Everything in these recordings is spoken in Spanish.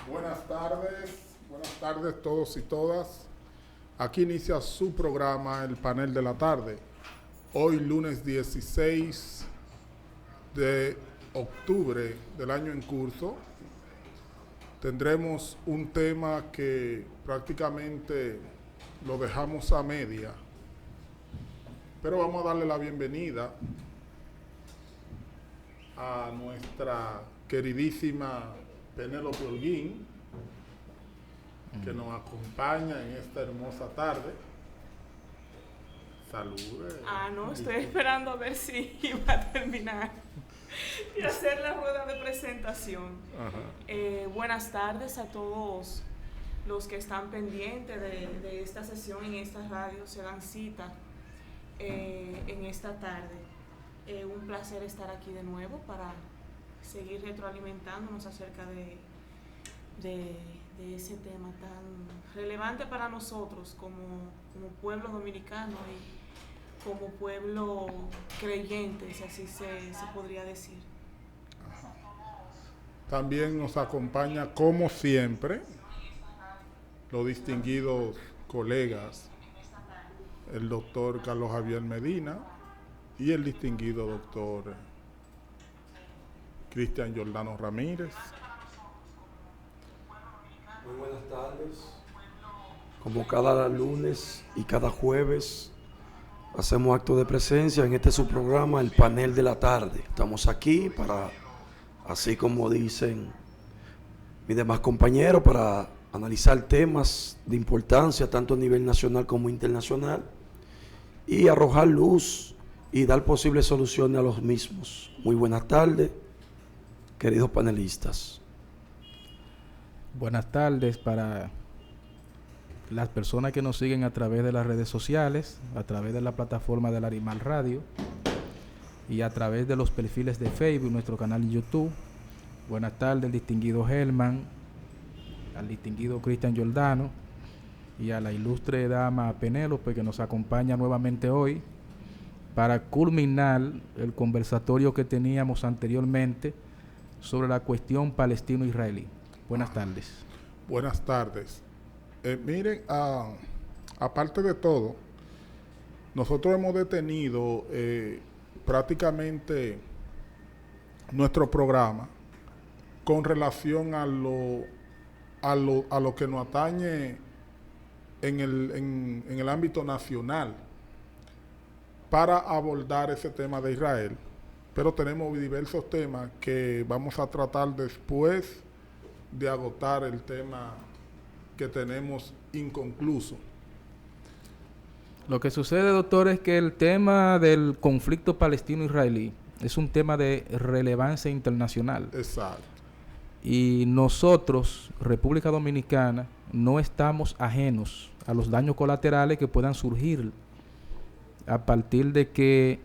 Buenas tardes todos y todas. Aquí inicia su programa, el panel de la tarde. Hoy lunes 16 de octubre del año en curso, tendremos un tema que prácticamente lo dejamos a media, pero vamos a darle la bienvenida a nuestra queridísima Penélope Holguín, que nos acompaña en esta hermosa tarde. Salude. No, estoy esperando a ver si iba a terminar y hacer la rueda de presentación. Buenas tardes a todos los que están pendientes de esta sesión en esta radio, se dan cita en esta tarde. Un placer estar aquí de nuevo para seguir retroalimentándonos acerca de ese tema tan relevante para nosotros como pueblo dominicano y como pueblo creyente, si así se podría decir. También nos acompaña, como siempre, los distinguidos colegas, el doctor Carlos Javier Medina y el distinguido doctor Cristian Giordano Ramírez. Muy buenas tardes. Como cada lunes y cada jueves, hacemos acto de presencia en este su programa, el panel de la tarde. Estamos aquí para, así como dicen mis demás compañeros, para analizar temas de importancia tanto a nivel nacional como internacional y arrojar luz y dar posibles soluciones a los mismos. Muy buenas tardes, queridos panelistas. Buenas tardes para las personas que nos siguen a través de las redes sociales, a través de la plataforma del Animal Radio y a través de los perfiles de Facebook, nuestro canal en YouTube. Buenas tardes al distinguido Helman, al distinguido Cristian Giordano y a la ilustre dama Penélope, que nos acompaña nuevamente hoy para culminar el conversatorio que teníamos anteriormente sobre la cuestión palestino-israelí. Buenas tardes. Buenas tardes. Miren, aparte de todo, nosotros hemos detenido prácticamente nuestro programa con relación a lo que nos atañe en el ámbito nacional para abordar ese tema de Israel, pero tenemos diversos temas que vamos a tratar después de agotar el tema que tenemos inconcluso. Lo que sucede, doctor, es que el tema del conflicto palestino-israelí es un tema de relevancia internacional. Exacto. Y nosotros, República Dominicana, no estamos ajenos a los daños colaterales que puedan surgir a partir de que,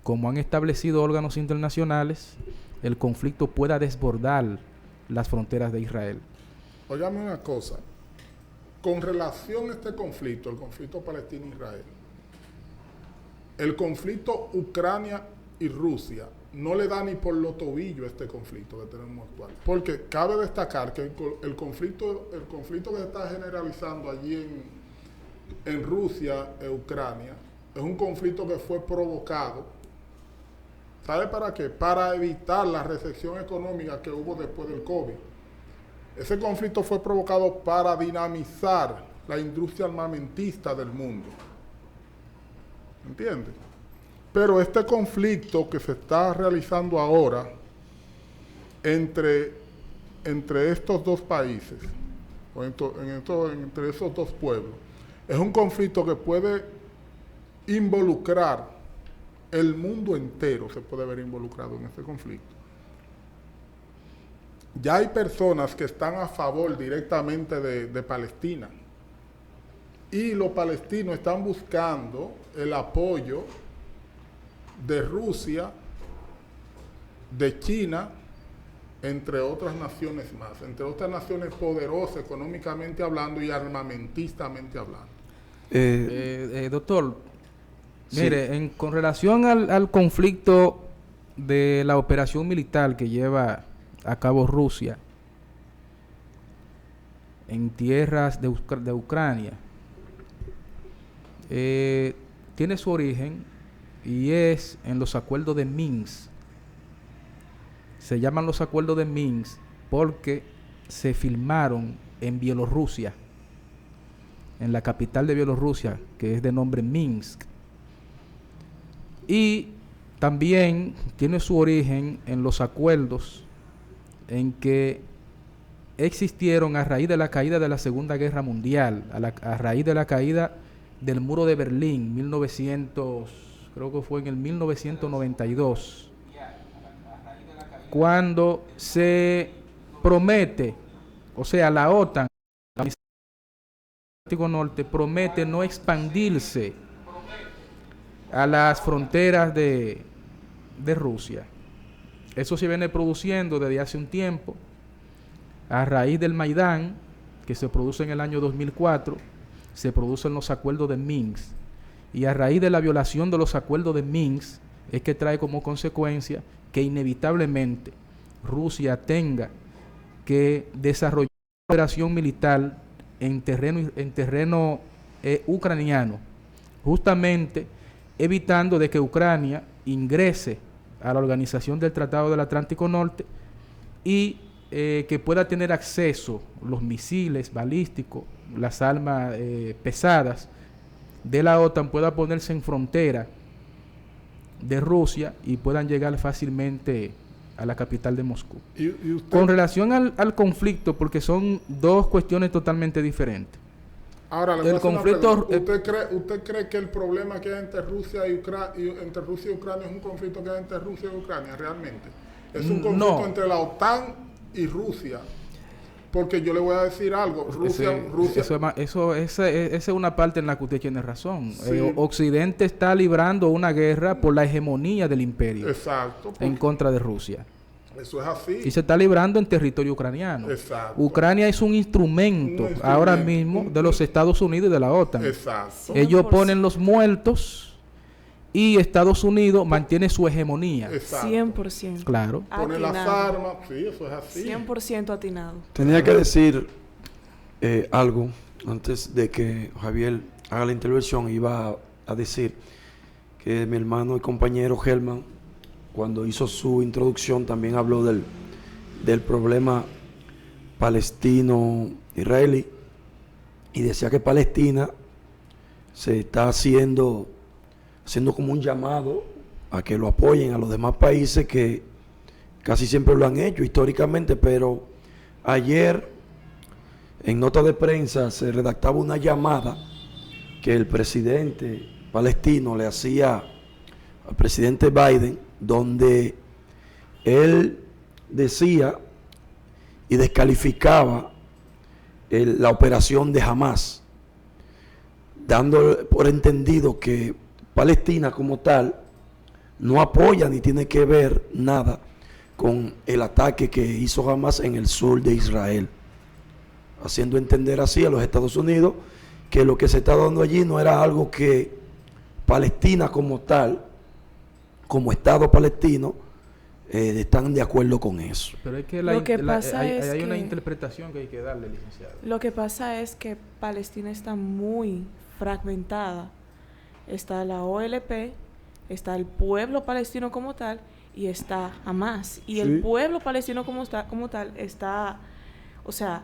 como han establecido órganos internacionales, el conflicto pueda desbordar las fronteras de Israel. Óigame una cosa, con relación a este conflicto, el conflicto palestino-israel, el conflicto Ucrania y Rusia no le da ni por los tobillos a este conflicto que tenemos actual, porque cabe destacar que el conflicto que se está generalizando allí en Rusia e Ucrania es un conflicto que fue provocado, ¿sabe para qué? Para evitar la recesión económica que hubo después del COVID. Ese conflicto fue provocado para dinamizar la industria armamentista del mundo. ¿Entiendes? Pero este conflicto que se está realizando ahora entre estos dos países, o entre esos dos pueblos, es un conflicto que puede involucrar el mundo entero, se puede ver involucrado en este conflicto. Ya hay personas que están a favor directamente de Palestina, y los palestinos están buscando el apoyo de Rusia, de China, entre otras naciones más, entre otras naciones poderosas económicamente hablando y armamentistamente hablando. Doctor, Sí. mire, con relación al conflicto de la operación militar que lleva a cabo Rusia, en tierras de Ucrania tiene su origen y es en los acuerdos de Minsk. Se llaman los acuerdos de Minsk porque se firmaron en Bielorrusia, en la capital de Bielorrusia, que es de nombre Minsk. Y también tiene su origen en los acuerdos en que existieron a raíz de la caída de la Segunda Guerra Mundial, a raíz de la caída del muro de Berlín, creo que fue en el 1992, cuando se promete, o sea, la OTAN, la Organización del Atlántico Norte, promete no expandirse a las fronteras de Rusia. Eso se viene produciendo desde hace un tiempo, a raíz del Maidán, que se produce en el año 2004, se producen los acuerdos de Minsk. Y a raíz de la violación de los acuerdos de Minsk, es que trae como consecuencia que inevitablemente Rusia tenga que desarrollar una operación militar en terreno ucraniano, justamente evitando de que Ucrania ingrese a la Organización del Tratado del Atlántico Norte y que pueda tener acceso los misiles balísticos, las armas pesadas de la OTAN, pueda ponerse en frontera de Rusia y puedan llegar fácilmente a la capital de Moscú. ¿Y usted? Con relación al conflicto, porque son dos cuestiones totalmente diferentes. Ahora, el conflicto, ¿usted cree que el problema que hay entre Rusia y Ucrania es un conflicto que hay entre Rusia y Ucrania realmente? Es un conflicto entre la OTAN y Rusia. Porque yo le voy a decir algo, esa es una parte en la que usted tiene razón. Sí. Occidente está librando una guerra por la hegemonía del imperio. Exacto, en contra de Rusia. Eso es así. Y se está librando en territorio ucraniano. Exacto. Ucrania es un instrumento ahora mismo de los Estados Unidos y de la OTAN. Exacto. Ellos ponen los muertos y Estados Unidos mantiene su hegemonía. Exacto. 100%. Claro. Pone las armas, sí, eso es así. 100% atinado. Tenía que decir algo antes de que Javier haga la intervención. Iba a decir que mi hermano y compañero Germán, cuando hizo su introducción, también habló del problema palestino-israelí y decía que Palestina se está haciendo como un llamado a que lo apoyen a los demás países que casi siempre lo han hecho históricamente, pero ayer en nota de prensa se redactaba una llamada que el presidente palestino le hacía al presidente Biden, donde él decía y descalificaba la operación de Hamas, dando por entendido que Palestina como tal no apoya ni tiene que ver nada con el ataque que hizo Hamas en el sur de Israel, haciendo entender así a los Estados Unidos que lo que se está dando allí no era algo que Palestina como tal, como Estado palestino, están de acuerdo con eso. Pero es que hay una interpretación que hay que darle, licenciado. Lo que pasa es que Palestina está muy fragmentada. Está la OLP, está el pueblo palestino como tal y está Hamas. Y sí, el pueblo palestino como tal está, o sea,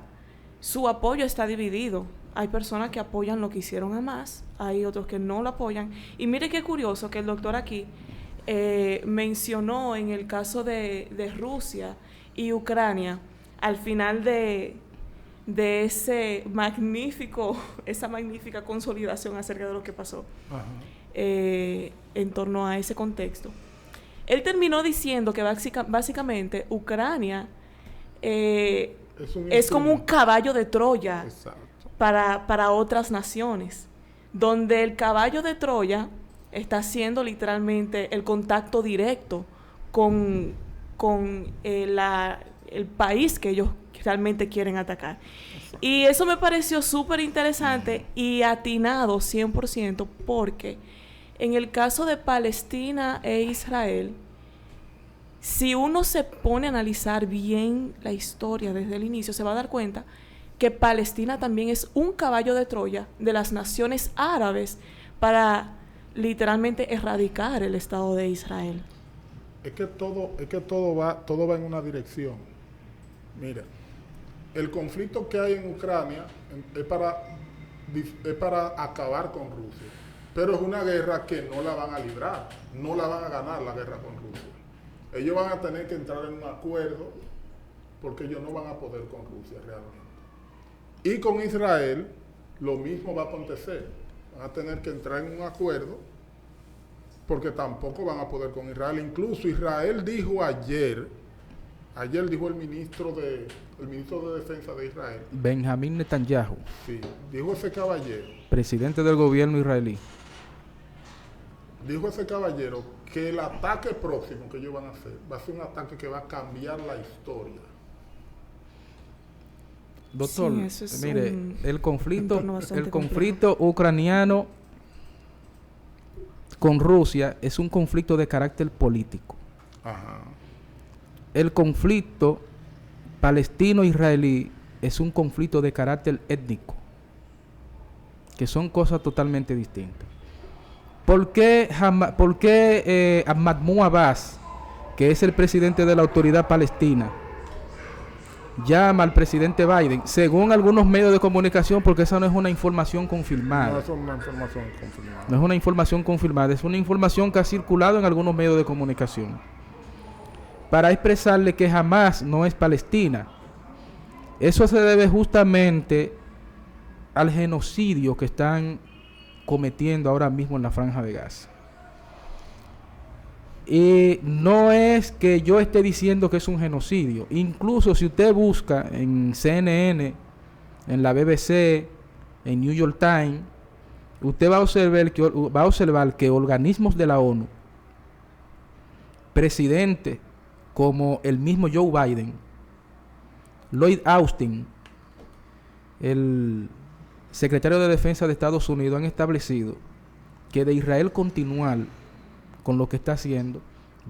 su apoyo está dividido. Hay personas que apoyan lo que hicieron Hamas, hay otros que no lo apoyan. Y mire qué curioso que el doctor aquí mencionó en el caso de Rusia y Ucrania, al final de esa magnífica consolidación acerca de lo que pasó en torno a ese contexto. Él terminó diciendo que básicamente Ucrania es como un caballo de Troya para otras naciones, donde el caballo de Troya está haciendo literalmente el contacto directo con el país que ellos realmente quieren atacar. Exacto. Y eso me pareció súper interesante y atinado 100%, porque en el caso de Palestina e Israel, si uno se pone a analizar bien la historia desde el inicio, se va a dar cuenta que Palestina también es un caballo de Troya de las naciones árabes para literalmente erradicar el Estado de Israel. Es que todo va en una dirección. Mira, el conflicto que hay en Ucrania es para acabar con Rusia, pero es una guerra que no la van a librar, no la van a ganar la guerra con Rusia. Ellos van a tener que entrar en un acuerdo porque ellos no van a poder con Rusia realmente. Y con Israel lo mismo va a acontecer. Van a tener que entrar en un acuerdo porque tampoco van a poder con Israel. Incluso Israel dijo ayer dijo el ministro de Defensa de Israel. Benjamín Netanyahu. Sí, dijo ese caballero. Presidente del gobierno israelí. Dijo ese caballero que el ataque próximo que ellos van a hacer va a ser un ataque que va a cambiar la historia. Doctor, sí, mire, el conflicto ucraniano con Rusia es un conflicto de carácter político. Ajá. El conflicto palestino-israelí es un conflicto de carácter étnico, que son cosas totalmente distintas. ¿Por qué Mahmoud Abbas, que es el presidente de la autoridad palestina, llama al presidente Biden, según algunos medios de comunicación, porque esa no es una información confirmada? No es una información confirmada. No es una información confirmada, es una información que ha circulado en algunos medios de comunicación, para expresarle que Hamás no es Palestina. Eso se debe justamente al genocidio que están cometiendo ahora mismo en la Franja de Gaza. Y no es que yo esté diciendo que es un genocidio. Incluso si usted busca en CNN, en la BBC, en New York Times, usted va a observar que organismos de la ONU, presidentes como el mismo Joe Biden, Lloyd Austin, el secretario de Defensa de Estados Unidos, han establecido que de Israel continuar con lo que está haciendo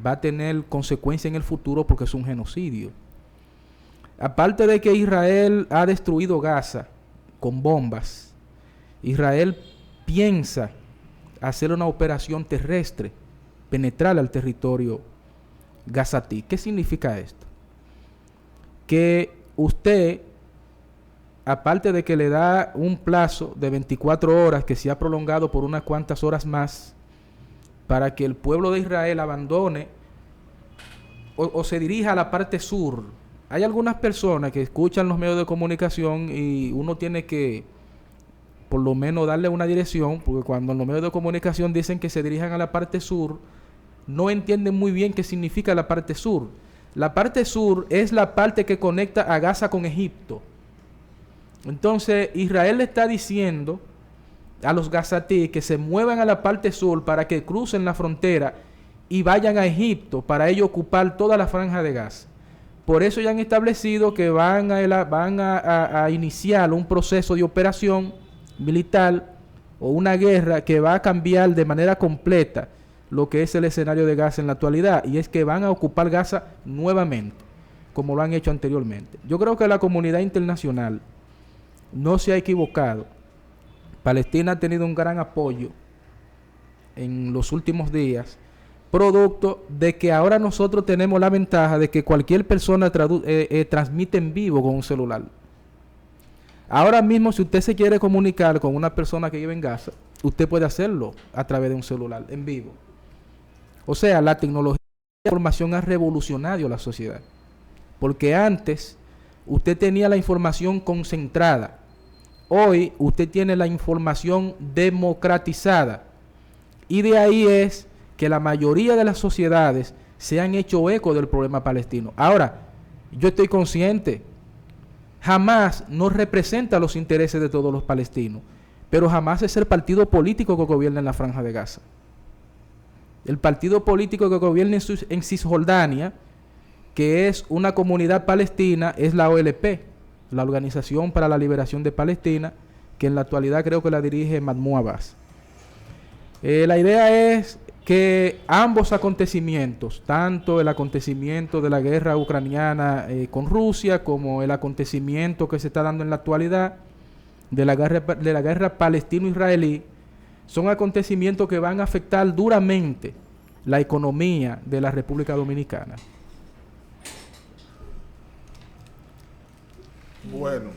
va a tener consecuencias en el futuro porque es un genocidio. Aparte de que Israel ha destruido Gaza con bombas, Israel piensa hacer una operación terrestre, penetrar al territorio gazatí. ¿Qué significa esto? Que usted, aparte de que le da un plazo de 24 horas que se ha prolongado por unas cuantas horas más para que el pueblo de Israel abandone o se dirija a la parte sur. Hay algunas personas que escuchan los medios de comunicación y uno tiene que por lo menos darle una dirección, porque cuando en los medios de comunicación dicen que se dirijan a la parte sur, no entienden muy bien qué significa la parte sur. La parte sur es la parte que conecta a Gaza con Egipto. Entonces Israel le está diciendo a los gazatíes que se muevan a la parte sur para que crucen la frontera y vayan a Egipto para ellos ocupar toda la franja de Gaza. Por eso ya han establecido que van a iniciar un proceso de operación militar o una guerra que va a cambiar de manera completa lo que es el escenario de Gaza en la actualidad, y es que van a ocupar Gaza nuevamente, como lo han hecho anteriormente. Yo creo que la comunidad internacional no se ha equivocado. Palestina ha tenido un gran apoyo en los últimos días, producto de que ahora nosotros tenemos la ventaja de que cualquier persona transmite en vivo con un celular. Ahora mismo, si usted se quiere comunicar con una persona que vive en Gaza, usted puede hacerlo a través de un celular en vivo. O sea, la tecnología de la información ha revolucionado la sociedad, porque antes usted tenía la información concentrada. Hoy usted tiene la información democratizada, y de ahí es que la mayoría de las sociedades se han hecho eco del problema palestino. Ahora, yo estoy consciente, Hamás no representa los intereses de todos los palestinos, pero Hamás es el partido político que gobierna en la Franja de Gaza. El partido político que gobierna en Cisjordania, que es una comunidad palestina, es la OLP, la Organización para la Liberación de Palestina, que en la actualidad creo que la dirige Mahmoud Abbas. La idea es que ambos acontecimientos, tanto el acontecimiento de la guerra ucraniana con Rusia, como el acontecimiento que se está dando en la actualidad de la guerra palestino-israelí, son acontecimientos que van a afectar duramente la economía de la República Dominicana. Bueno,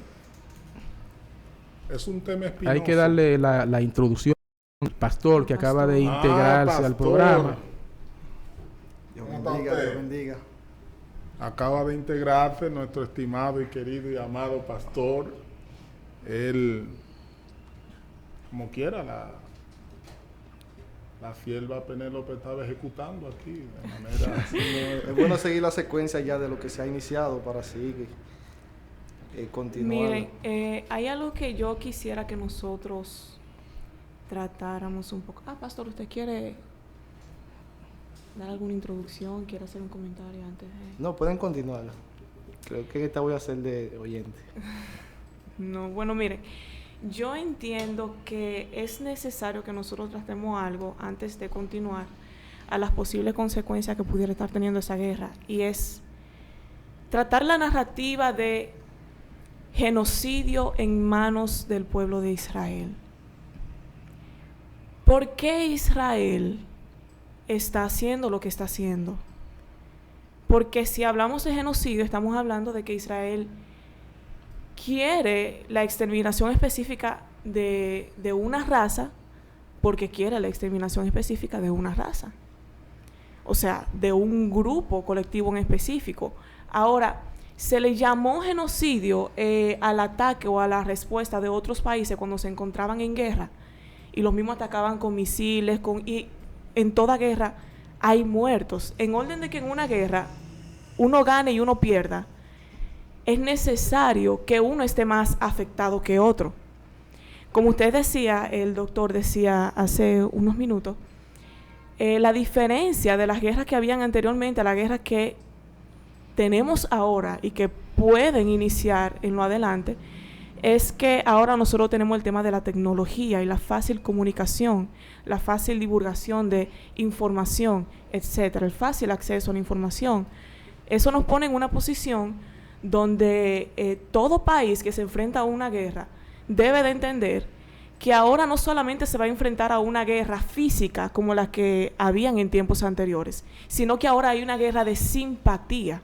es un tema espinoso. Hay que darle la introducción al pastor que acaba de integrarse al programa. Dios bendiga, Dios bendiga. Acaba de integrarse nuestro estimado y querido y amado pastor. Él, como quiera, la sierva Penélope estaba ejecutando aquí de manera... Sí, es bueno seguir la secuencia ya de lo que se ha iniciado para seguir continuar. Miren, hay algo que yo quisiera que nosotros tratáramos un poco. Pastor, ¿usted quiere dar alguna introducción? ¿Quiere hacer un comentario antes de...? No, pueden continuar. Creo que esta voy a hacer de oyente. No, bueno, mire, yo entiendo que es necesario que nosotros tratemos algo antes de continuar a las posibles consecuencias que pudiera estar teniendo esa guerra, y es tratar la narrativa de genocidio en manos del pueblo de Israel. ¿Por qué Israel está haciendo lo que está haciendo? Porque si hablamos de genocidio, estamos hablando de que Israel quiere la exterminación específica de una raza, porque quiere la exterminación específica de una raza. O sea, de un grupo colectivo en específico. Ahora, se le llamó genocidio al ataque o a la respuesta de otros países cuando se encontraban en guerra, y los mismos atacaban con misiles, y en toda guerra hay muertos. En orden de que en una guerra uno gane y uno pierda, es necesario que uno esté más afectado que otro. Como usted decía, el doctor decía hace unos minutos, la diferencia de las guerras que habían anteriormente a la guerra que tenemos ahora y que pueden iniciar en lo adelante, es que ahora nosotros tenemos el tema de la tecnología y la fácil comunicación, la fácil divulgación de información, etcétera, el fácil acceso a la información. Eso nos pone en una posición donde todo país que se enfrenta a una guerra debe de entender que ahora no solamente se va a enfrentar a una guerra física como la que habían en tiempos anteriores, sino que ahora hay una guerra de simpatía.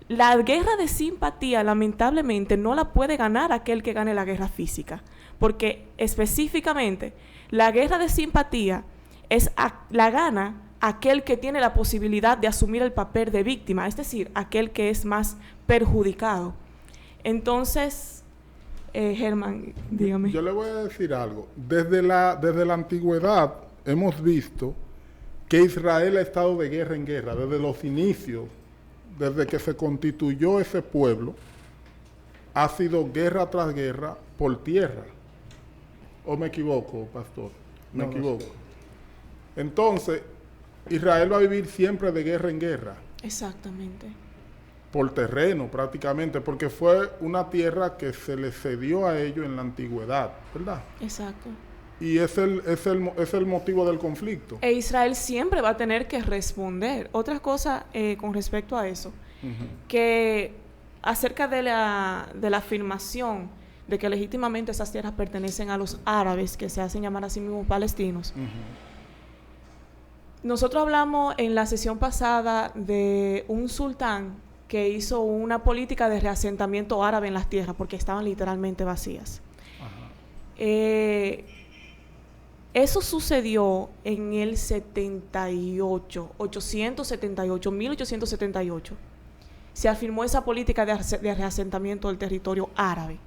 La guerra de simpatía, lamentablemente, no la puede ganar aquel que gane la guerra física, porque específicamente la guerra de simpatía la gana aquel que tiene la posibilidad de asumir el papel de víctima, es decir, aquel que es más perjudicado. Entonces, Germán, dígame. Yo le voy a decir algo. Desde la antigüedad hemos visto que Israel ha estado de guerra en guerra, desde los inicios, desde que se constituyó ese pueblo, ha sido guerra tras guerra por tierra. ¿O me equivoco, pastor? Me equivoco. Entonces, Israel va a vivir siempre de guerra en guerra. Exactamente. Por terreno, prácticamente, porque fue una tierra que se le cedió a ellos en la antigüedad, ¿verdad? Exacto. Y es el motivo del conflicto. E Israel siempre va a tener que responder. Otra cosa con respecto a eso, que acerca de la afirmación de que legítimamente esas tierras pertenecen a los árabes, que se hacen llamar a sí mismos palestinos. Nosotros hablamos en la sesión pasada de un sultán que hizo una política de reasentamiento árabe en las tierras porque estaban literalmente vacías. Eso sucedió en el 1878. Se afirmó esa política de reasentamiento del territorio árabe.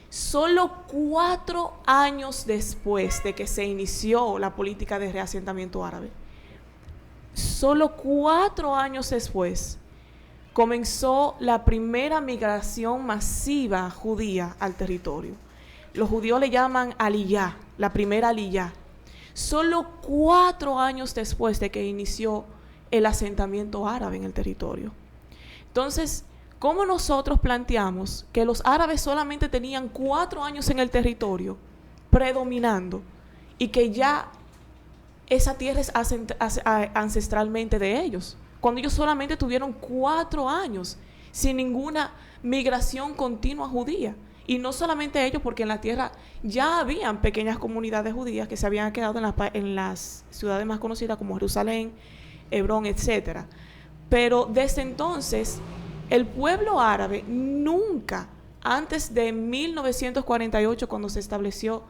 Solo 4 años después de que se inició la política de reasentamiento árabe, solo 4 años después, comenzó la primera migración masiva judía al territorio. Los judíos le llaman aliyá, la primera aliyá. Solo 4 años después de que inició el asentamiento árabe en el territorio. Entonces, ¿cómo nosotros planteamos que los árabes solamente tenían 4 años en el territorio predominando y que ya esa tierra es ancestralmente de ellos, cuando ellos solamente tuvieron 4 años sin ninguna migración continua judía. Y no solamente ellos, porque en la tierra ya habían pequeñas comunidades judías que se habían quedado en las ciudades más conocidas como Jerusalén, Hebrón, etc. Pero desde entonces, el pueblo árabe nunca, antes de 1948, cuando se estableció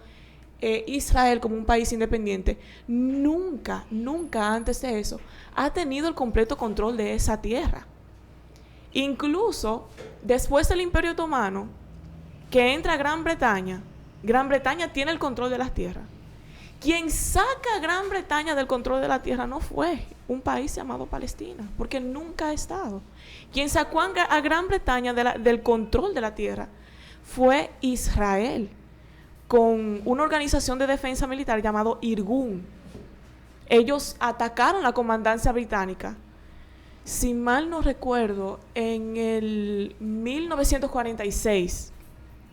Israel como un país independiente, nunca antes de eso, ha tenido el completo control de esa tierra. Incluso después del Imperio Otomano, que entra Gran Bretaña tiene el control de las tierras. Quien saca a Gran Bretaña del control de la tierra no fue un país llamado Palestina, porque nunca ha estado. Quien sacó a Gran Bretaña del control de la tierra fue Israel, con una organización de defensa militar llamado Irgun. Ellos atacaron la comandancia británica, si mal no recuerdo, en el 1946,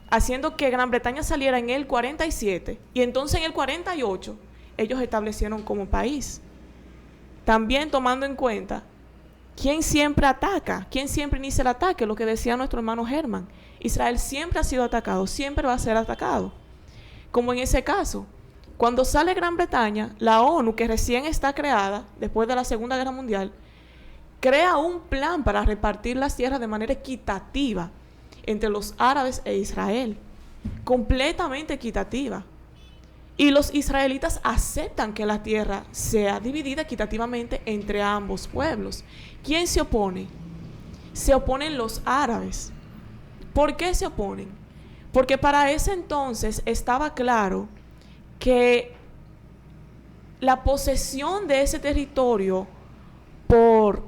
haciendo que Gran Bretaña saliera en el 47, y entonces en el 48 ellos establecieron como país. También tomando en cuenta quién siempre ataca, quién siempre inicia el ataque, lo que decía nuestro hermano Germán. Israel siempre ha sido atacado, siempre va a ser atacado. Como en ese caso, cuando sale Gran Bretaña, la ONU, que recién está creada después de la Segunda Guerra Mundial, crea un plan para repartir las tierras de manera equitativa entre los árabes e Israel, completamente equitativa. Y los israelitas aceptan que la tierra sea dividida equitativamente entre ambos pueblos. ¿Quién se opone? Se oponen los árabes. ¿Por qué se oponen? Porque para ese entonces estaba claro que la posesión de ese territorio por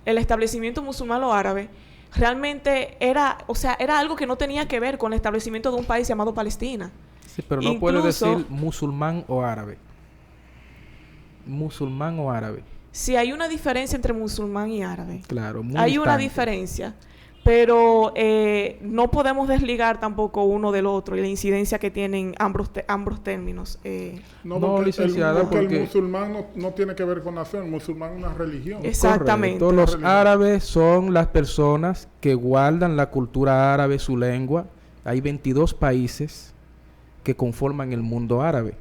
el establecimiento musulmán o árabe realmente era algo que no tenía que ver con el establecimiento de un país llamado Palestina. Sí, pero no puede decir musulmán o árabe. Musulmán o árabe. Sí, hay una diferencia entre musulmán y árabe. Claro, muy hay distante. Una diferencia, pero no podemos desligar tampoco uno del otro y la incidencia que tienen ambos términos. No, licenciada, porque el musulmán no tiene que ver con nación, el musulmán es una religión. Exactamente. Correcto. Los árabes son las personas que guardan la cultura árabe, su lengua. Hay 22 países que conforman el mundo árabe.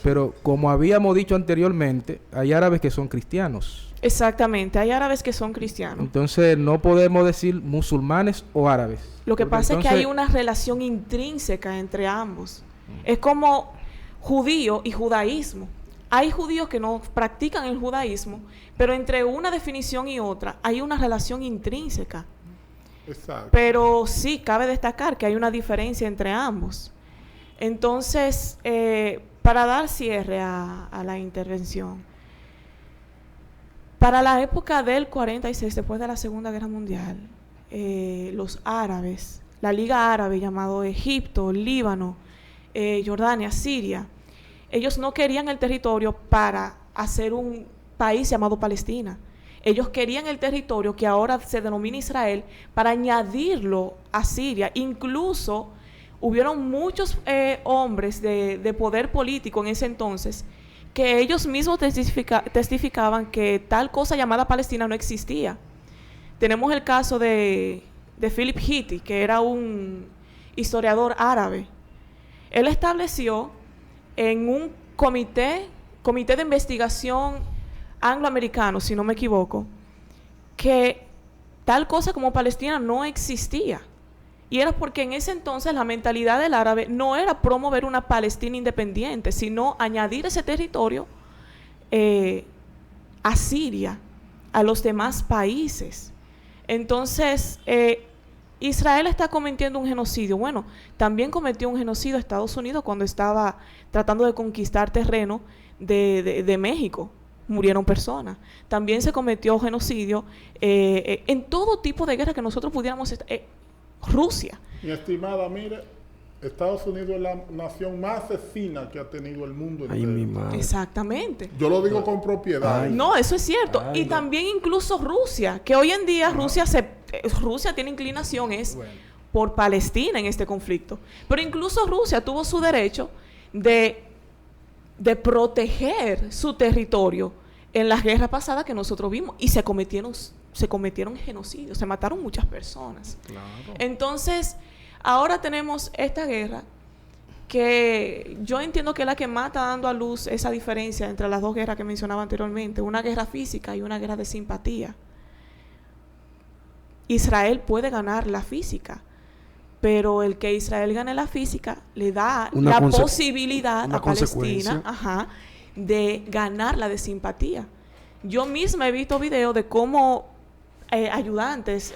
Pero como habíamos dicho anteriormente, hay árabes que son cristianos. Exactamente, hay árabes que son cristianos. Entonces no podemos decir musulmanes o árabes. Lo que pasa es que hay una relación intrínseca entre ambos. Es como judío y judaísmo. Hay judíos que no practican el judaísmo, pero entre una definición y otra hay una relación intrínseca. Exacto. Pero sí, cabe destacar que hay una diferencia entre ambos. Entonces, para dar cierre a la intervención, para la época del 46, después de la Segunda Guerra Mundial, los árabes, la Liga Árabe llamado Egipto, Líbano, Jordania, Siria, ellos no querían el territorio para hacer un país llamado Palestina. Ellos querían el territorio que ahora se denomina Israel para añadirlo a Siria. Incluso hubieron muchos hombres de poder político en ese entonces que ellos mismos testificaban que tal cosa llamada Palestina no existía. Tenemos el caso de Philip Hitti, que era un historiador árabe. Él estableció en un comité de investigación angloamericano, si no me equivoco, que tal cosa como Palestina no existía. Y era porque en ese entonces la mentalidad del árabe no era promover una Palestina independiente, sino añadir ese territorio a Siria, a los demás países. Entonces, Israel está cometiendo un genocidio. Bueno, también cometió un genocidio Estados Unidos cuando estaba tratando de conquistar terreno de México. Murieron personas. También se cometió genocidio en todo tipo de guerra que nosotros pudiéramos... Rusia. Mi estimada, mire, Estados Unidos es la nación más asesina que ha tenido el mundo entero. Ay, mi madre. Exactamente. Yo lo digo con propiedad. Ay. No, eso es cierto. Ay, y no. también incluso Rusia, que hoy en día Rusia tiene inclinaciones por Palestina en este conflicto. Pero incluso Rusia tuvo su derecho de de proteger su territorio en las guerras pasadas que nosotros vimos, y se cometieron genocidios, se mataron muchas personas. Claro. Entonces, ahora tenemos esta guerra que yo entiendo que es la que más está dando a luz esa diferencia entre las dos guerras que mencionaba anteriormente, una guerra física y una guerra de simpatía. Israel puede ganar la física, pero el que Israel gane la física le da la posibilidad a Palestina de ganar la de simpatía. Yo misma he visto videos de cómo ayudantes,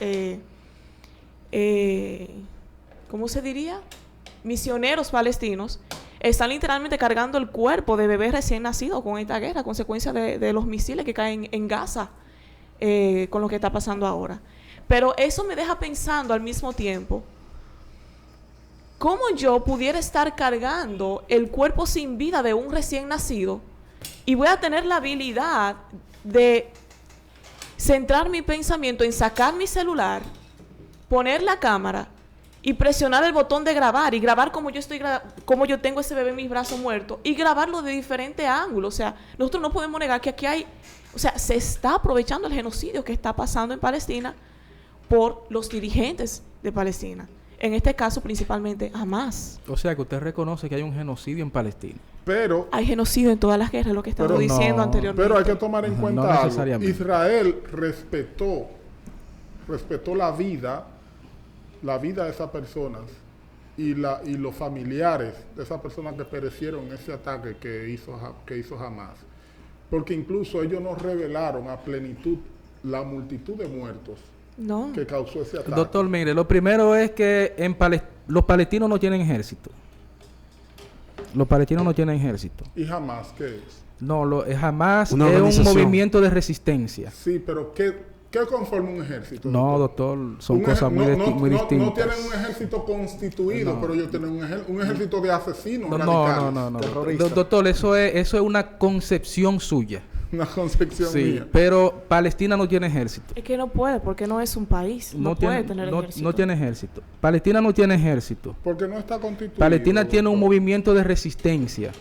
¿cómo se diría? Misioneros palestinos están literalmente cargando el cuerpo de bebés recién nacidos con esta guerra, a consecuencia de los misiles que caen en Gaza, con lo que está pasando ahora. Pero eso me deja pensando al mismo tiempo, ¿cómo yo pudiera estar cargando el cuerpo sin vida de un recién nacido y voy a tener la habilidad de centrar mi pensamiento en sacar mi celular, poner la cámara y presionar el botón de grabar y grabar como yo tengo ese bebé en mis brazos muertos y grabarlo de diferentes ángulos? O sea, nosotros no podemos negar que aquí se está aprovechando el genocidio que está pasando en Palestina por los dirigentes de Palestina. En este caso, principalmente Hamas. O sea, que usted reconoce que hay un genocidio en Palestina. Pero hay genocidio en todas las guerras, lo que estamos diciendo anteriormente. Pero hay que tomar en cuenta no algo. Israel respetó la vida de esas personas y los familiares de esas personas que perecieron en ese ataque que hizo Hamas. Porque incluso ellos no revelaron a plenitud la multitud de muertos que causó ese ataque. Doctor, mire, lo primero es que los palestinos no tienen ejército. Los palestinos no tienen ejército. ¿Y Hamas qué es? No, Hamas es un movimiento de resistencia. Sí, pero ¿qué conforma un ejército? No, doctor, son cosas muy distintas. No tienen un ejército constituido, pero ellos tienen un ejército de asesinos radicales. No. Doctor, eso es una concepción suya. Una concepción mía. Pero Palestina no tiene ejército. Es que no puede, porque no es un país. No puede tener ejército. No tiene ejército. Palestina no tiene ejército. Porque no está constituido. Palestina tiene un movimiento de resistencia.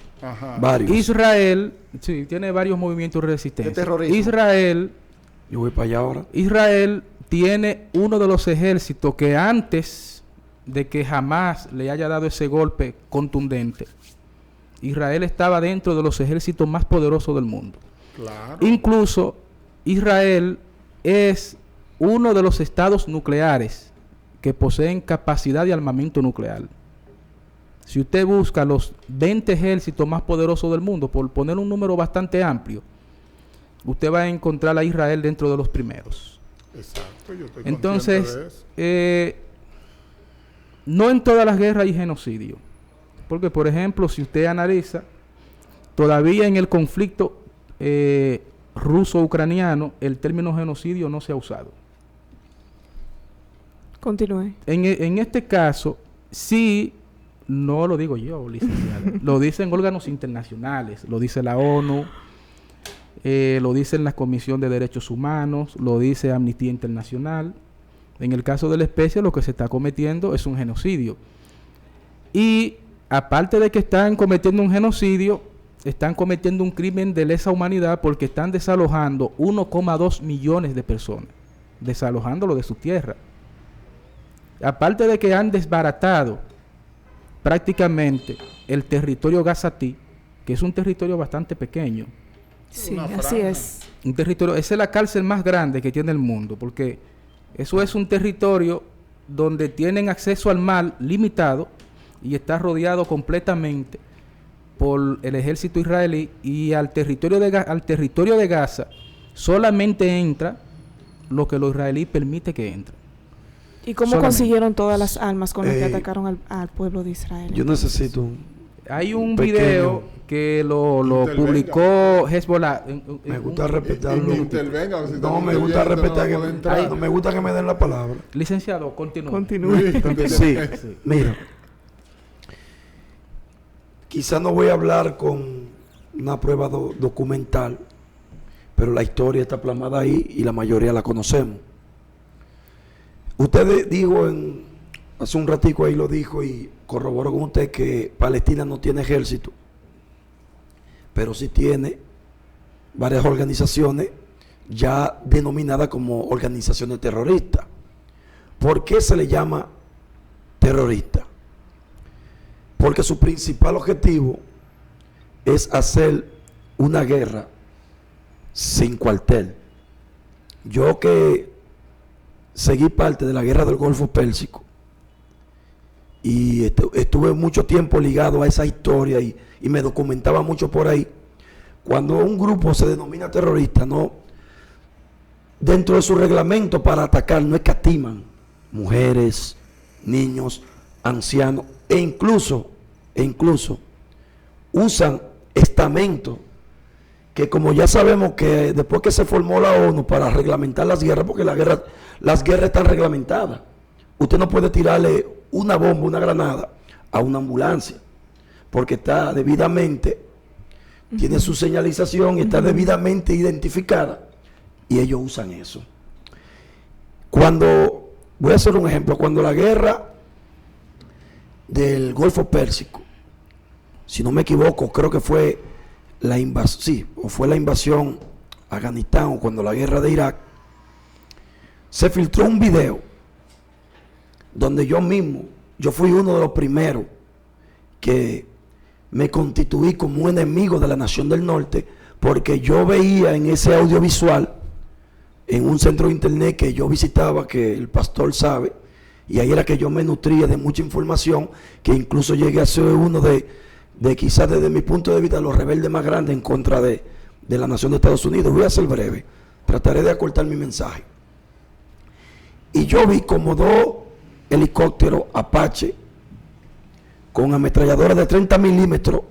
Varios. Israel, sí, tiene varios movimientos de resistencia. De terrorismo. Israel, yo voy para allá ahora. Israel tiene uno de los ejércitos que antes de que jamás le haya dado ese golpe contundente, Israel estaba dentro de los ejércitos más poderosos del mundo. Claro. Incluso Israel es uno de los estados nucleares que poseen capacidad de armamento nuclear. Si usted busca los 20 ejércitos más poderosos del mundo, por poner un número bastante amplio, usted va a encontrar a Israel dentro de los primeros. Exacto, yo estoy Entonces, consciente de eso. No en todas las guerras hay genocidio. Porque, por ejemplo, si usted analiza, todavía en el conflicto ruso-ucraniano, el término genocidio no se ha usado. Continúe. En este caso, sí, no lo digo yo, licenciado, lo dicen órganos internacionales, lo dice la ONU, lo dice la Comisión de Derechos Humanos, lo dice Amnistía Internacional. En el caso de la especie, lo que se está cometiendo es un genocidio. Y aparte de que están cometiendo un genocidio, están cometiendo un crimen de lesa humanidad porque están desalojando 1,2 millones de personas, desalojándolo de su tierra. Aparte de que han desbaratado prácticamente el territorio gazatí, que es un territorio bastante pequeño. Sí, así es. Un territorio, esa es la cárcel más grande que tiene el mundo, porque eso es un territorio donde tienen acceso al mar limitado y está rodeado completamente por el ejército israelí, y al territorio de Gaza solamente entra lo que los israelíes permiten que entre. ¿Y cómo consiguieron todas las armas con las que atacaron al pueblo de Israel? Yo necesito hay un video que lo publicó Hezbollah. Me gusta respetarlo. No, me gusta respetar no me gusta que me den la palabra. Licenciado, continúe. Sí, mira. Quizás no voy a hablar con una prueba documental, pero la historia está plasmada ahí y la mayoría la conocemos. Usted dijo hace un ratico ahí lo dijo y corroboró con usted que Palestina no tiene ejército. pero sí tiene varias organizaciones ya denominadas como organizaciones terroristas. ¿Por qué se le llama terrorista? Porque su principal objetivo es hacer una guerra sin cuartel. Yo que seguí parte de la guerra del Golfo Pérsico y estuve mucho tiempo ligado a esa historia y me documentaba mucho por ahí. Cuando un grupo se denomina terrorista, no, dentro de su reglamento para atacar no escatiman mujeres, niños, ancianos e incluso usan estamentos que, como ya sabemos que después que se formó la ONU para reglamentar las guerras, porque las guerras están reglamentadas, usted no puede tirarle una bomba, una granada a una ambulancia, porque está debidamente, tiene su señalización y está debidamente identificada, y ellos usan eso. Voy a hacer un ejemplo, cuando la guerra del Golfo Pérsico, si no me equivoco, creo que fue la invasión a Afganistán, o cuando la guerra de Irak, se filtró un video donde yo fui uno de los primeros que me constituí como un enemigo de la Nación del Norte, porque yo veía en ese audiovisual, en un centro de internet que yo visitaba, que el pastor sabe, y ahí era que yo me nutría de mucha información, que incluso llegué a ser uno de quizás desde mi punto de vista los rebeldes más grandes en contra de la nación de Estados Unidos. Voy a ser breve, trataré de acortar mi mensaje. Y yo vi como 2 helicópteros Apache con ametralladoras de 30 milímetros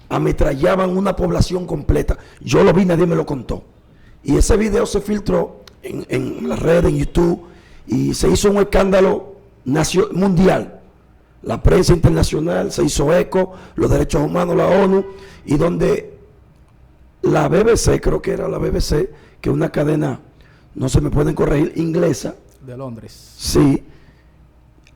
ametrallaban una población completa. Yo lo vi, nadie me lo contó. Y ese video se filtró en las redes, en YouTube, y se hizo un escándalo mundial. La prensa internacional se hizo eco, los derechos humanos, la ONU, y donde la BBC, creo que era la BBC, que es una cadena, no se me pueden corregir, inglesa, de Londres, sí,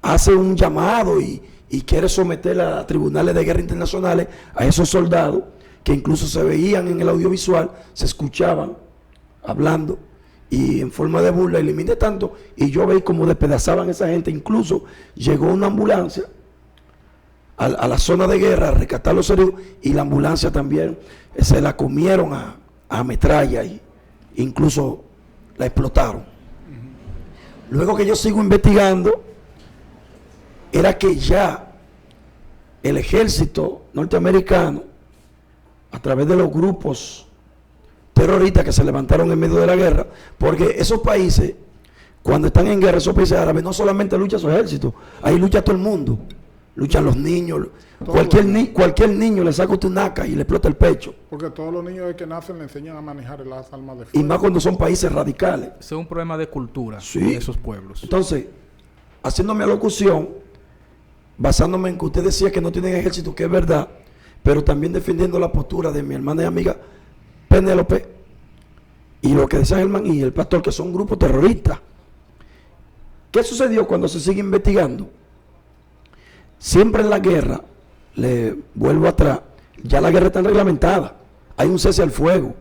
hace un llamado y quiere someter a tribunales de guerra internacionales a esos soldados que incluso se veían en el audiovisual, se escuchaban hablando y en forma de burla, y limité tanto, y yo veí como despedazaban a esa gente. Incluso llegó una ambulancia a la zona de guerra a rescatar los heridos, y la ambulancia también se la comieron a metralla y incluso la explotaron. Luego que yo sigo investigando, era que ya el ejército norteamericano, a través de los grupos terroristas que se levantaron en medio de la guerra, porque esos países, cuando están en guerra, esos países árabes, no solamente lucha su ejército, ahí lucha todo el mundo, luchan los niños, cualquier niño le saca usted un AK y le explota el pecho. Porque todos los niños de que nacen le enseñan a manejar las armas de fuego. Y más cuando son países radicales. Ese es un problema de cultura Sí. de esos pueblos. Entonces, haciendo mi alocución, basándome en que usted decía que no tienen ejército, que es verdad, pero también defendiendo la postura de mi hermana y amiga Penélope, y lo que decía Germán y el pastor, que son grupos terroristas. ¿Qué sucedió cuando se sigue investigando? Siempre en la guerra, le vuelvo atrás, ya la guerra está reglamentada, hay un cese al fuego.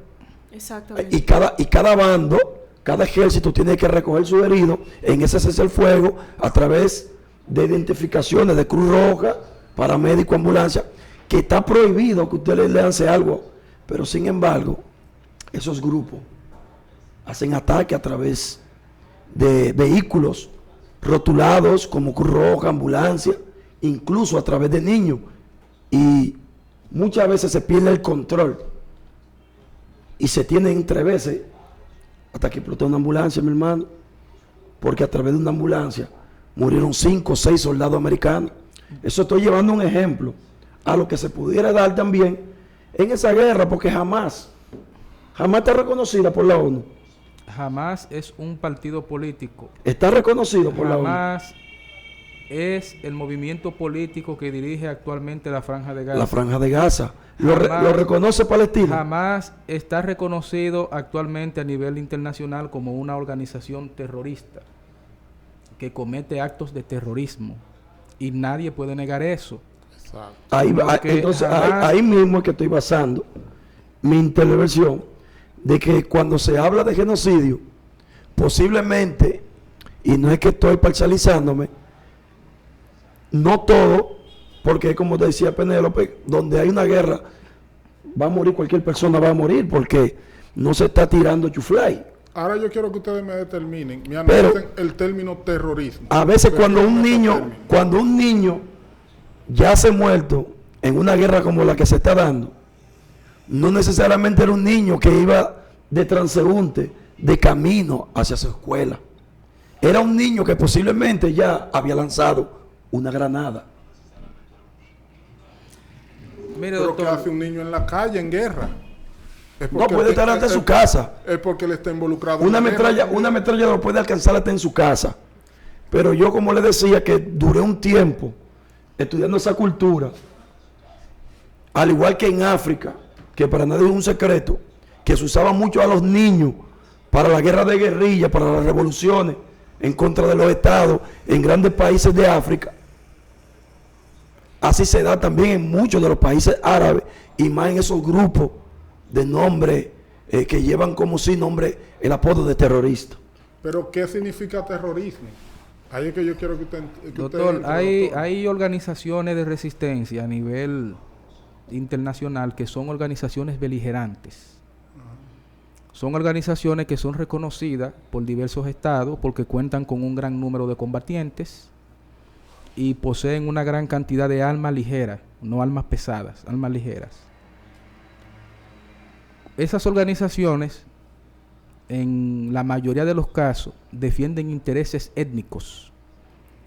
Exactamente. Y cada bando, cada ejército tiene que recoger su herido en ese cese al fuego a través de identificaciones de Cruz Roja, paramédico, ambulancia, que está prohibido que usted le lance algo, pero sin embargo, esos grupos hacen ataque a través de vehículos rotulados como Cruz Roja, ambulancia, incluso a través de niños, y muchas veces se pierde el control y se tiene entre veces hasta que explotó una ambulancia, mi hermano, porque a través de una ambulancia murieron 5 o 6 soldados americanos. Eso estoy llevando un ejemplo a lo que se pudiera dar también en esa guerra, porque jamás está reconocida por la ONU. Jamás es un partido político. Está reconocido por la ONU. Jamás es el movimiento político que dirige actualmente la Franja de Gaza. La Franja de Gaza. ¿Lo reconoce Palestina? Jamás está reconocido actualmente a nivel internacional como una organización terrorista que comete actos de terrorismo. Y nadie puede negar eso. Exacto. Entonces, ahí mismo es que estoy basando mi intervención de que cuando se habla de genocidio, posiblemente, y no es que estoy parcializándome, no todo, porque como decía Penélope, donde hay una guerra, va a morir cualquier persona, va a morir, porque no se está tirando chuflay. Ahora yo quiero que ustedes me determinen, me analicen el término terrorismo. A veces cuando un niño ya se ha muerto en una guerra como la que se está dando, no necesariamente era un niño que iba de transeúnte, de camino hacia su escuela. Era un niño que posiblemente ya había lanzado una granada. Mire, Pero doctor, ¿qué hace un niño en la calle, en guerra? No puede estar ante su casa. Es porque él está involucrado. Una metralla no puede alcanzar hasta en su casa. Pero yo, como le decía, que duré un tiempo estudiando esa cultura, al igual que en África, que para nadie es un secreto, que se usaba mucho a los niños para la guerra de guerrilla, para las revoluciones en contra de los estados en grandes países de África. Así se da también en muchos de los países árabes y más en esos grupos de nombre que llevan como si nombre el apodo de terrorista. Pero ¿qué significa terrorismo? Ahí es que yo quiero que usted... doctor, hay organizaciones de resistencia a nivel internacional que son organizaciones beligerantes. Son organizaciones que son reconocidas por diversos estados porque cuentan con un gran número de combatientes y poseen una gran cantidad de armas ligeras, no armas pesadas, armas ligeras. Esas organizaciones, en la mayoría de los casos, defienden intereses étnicos.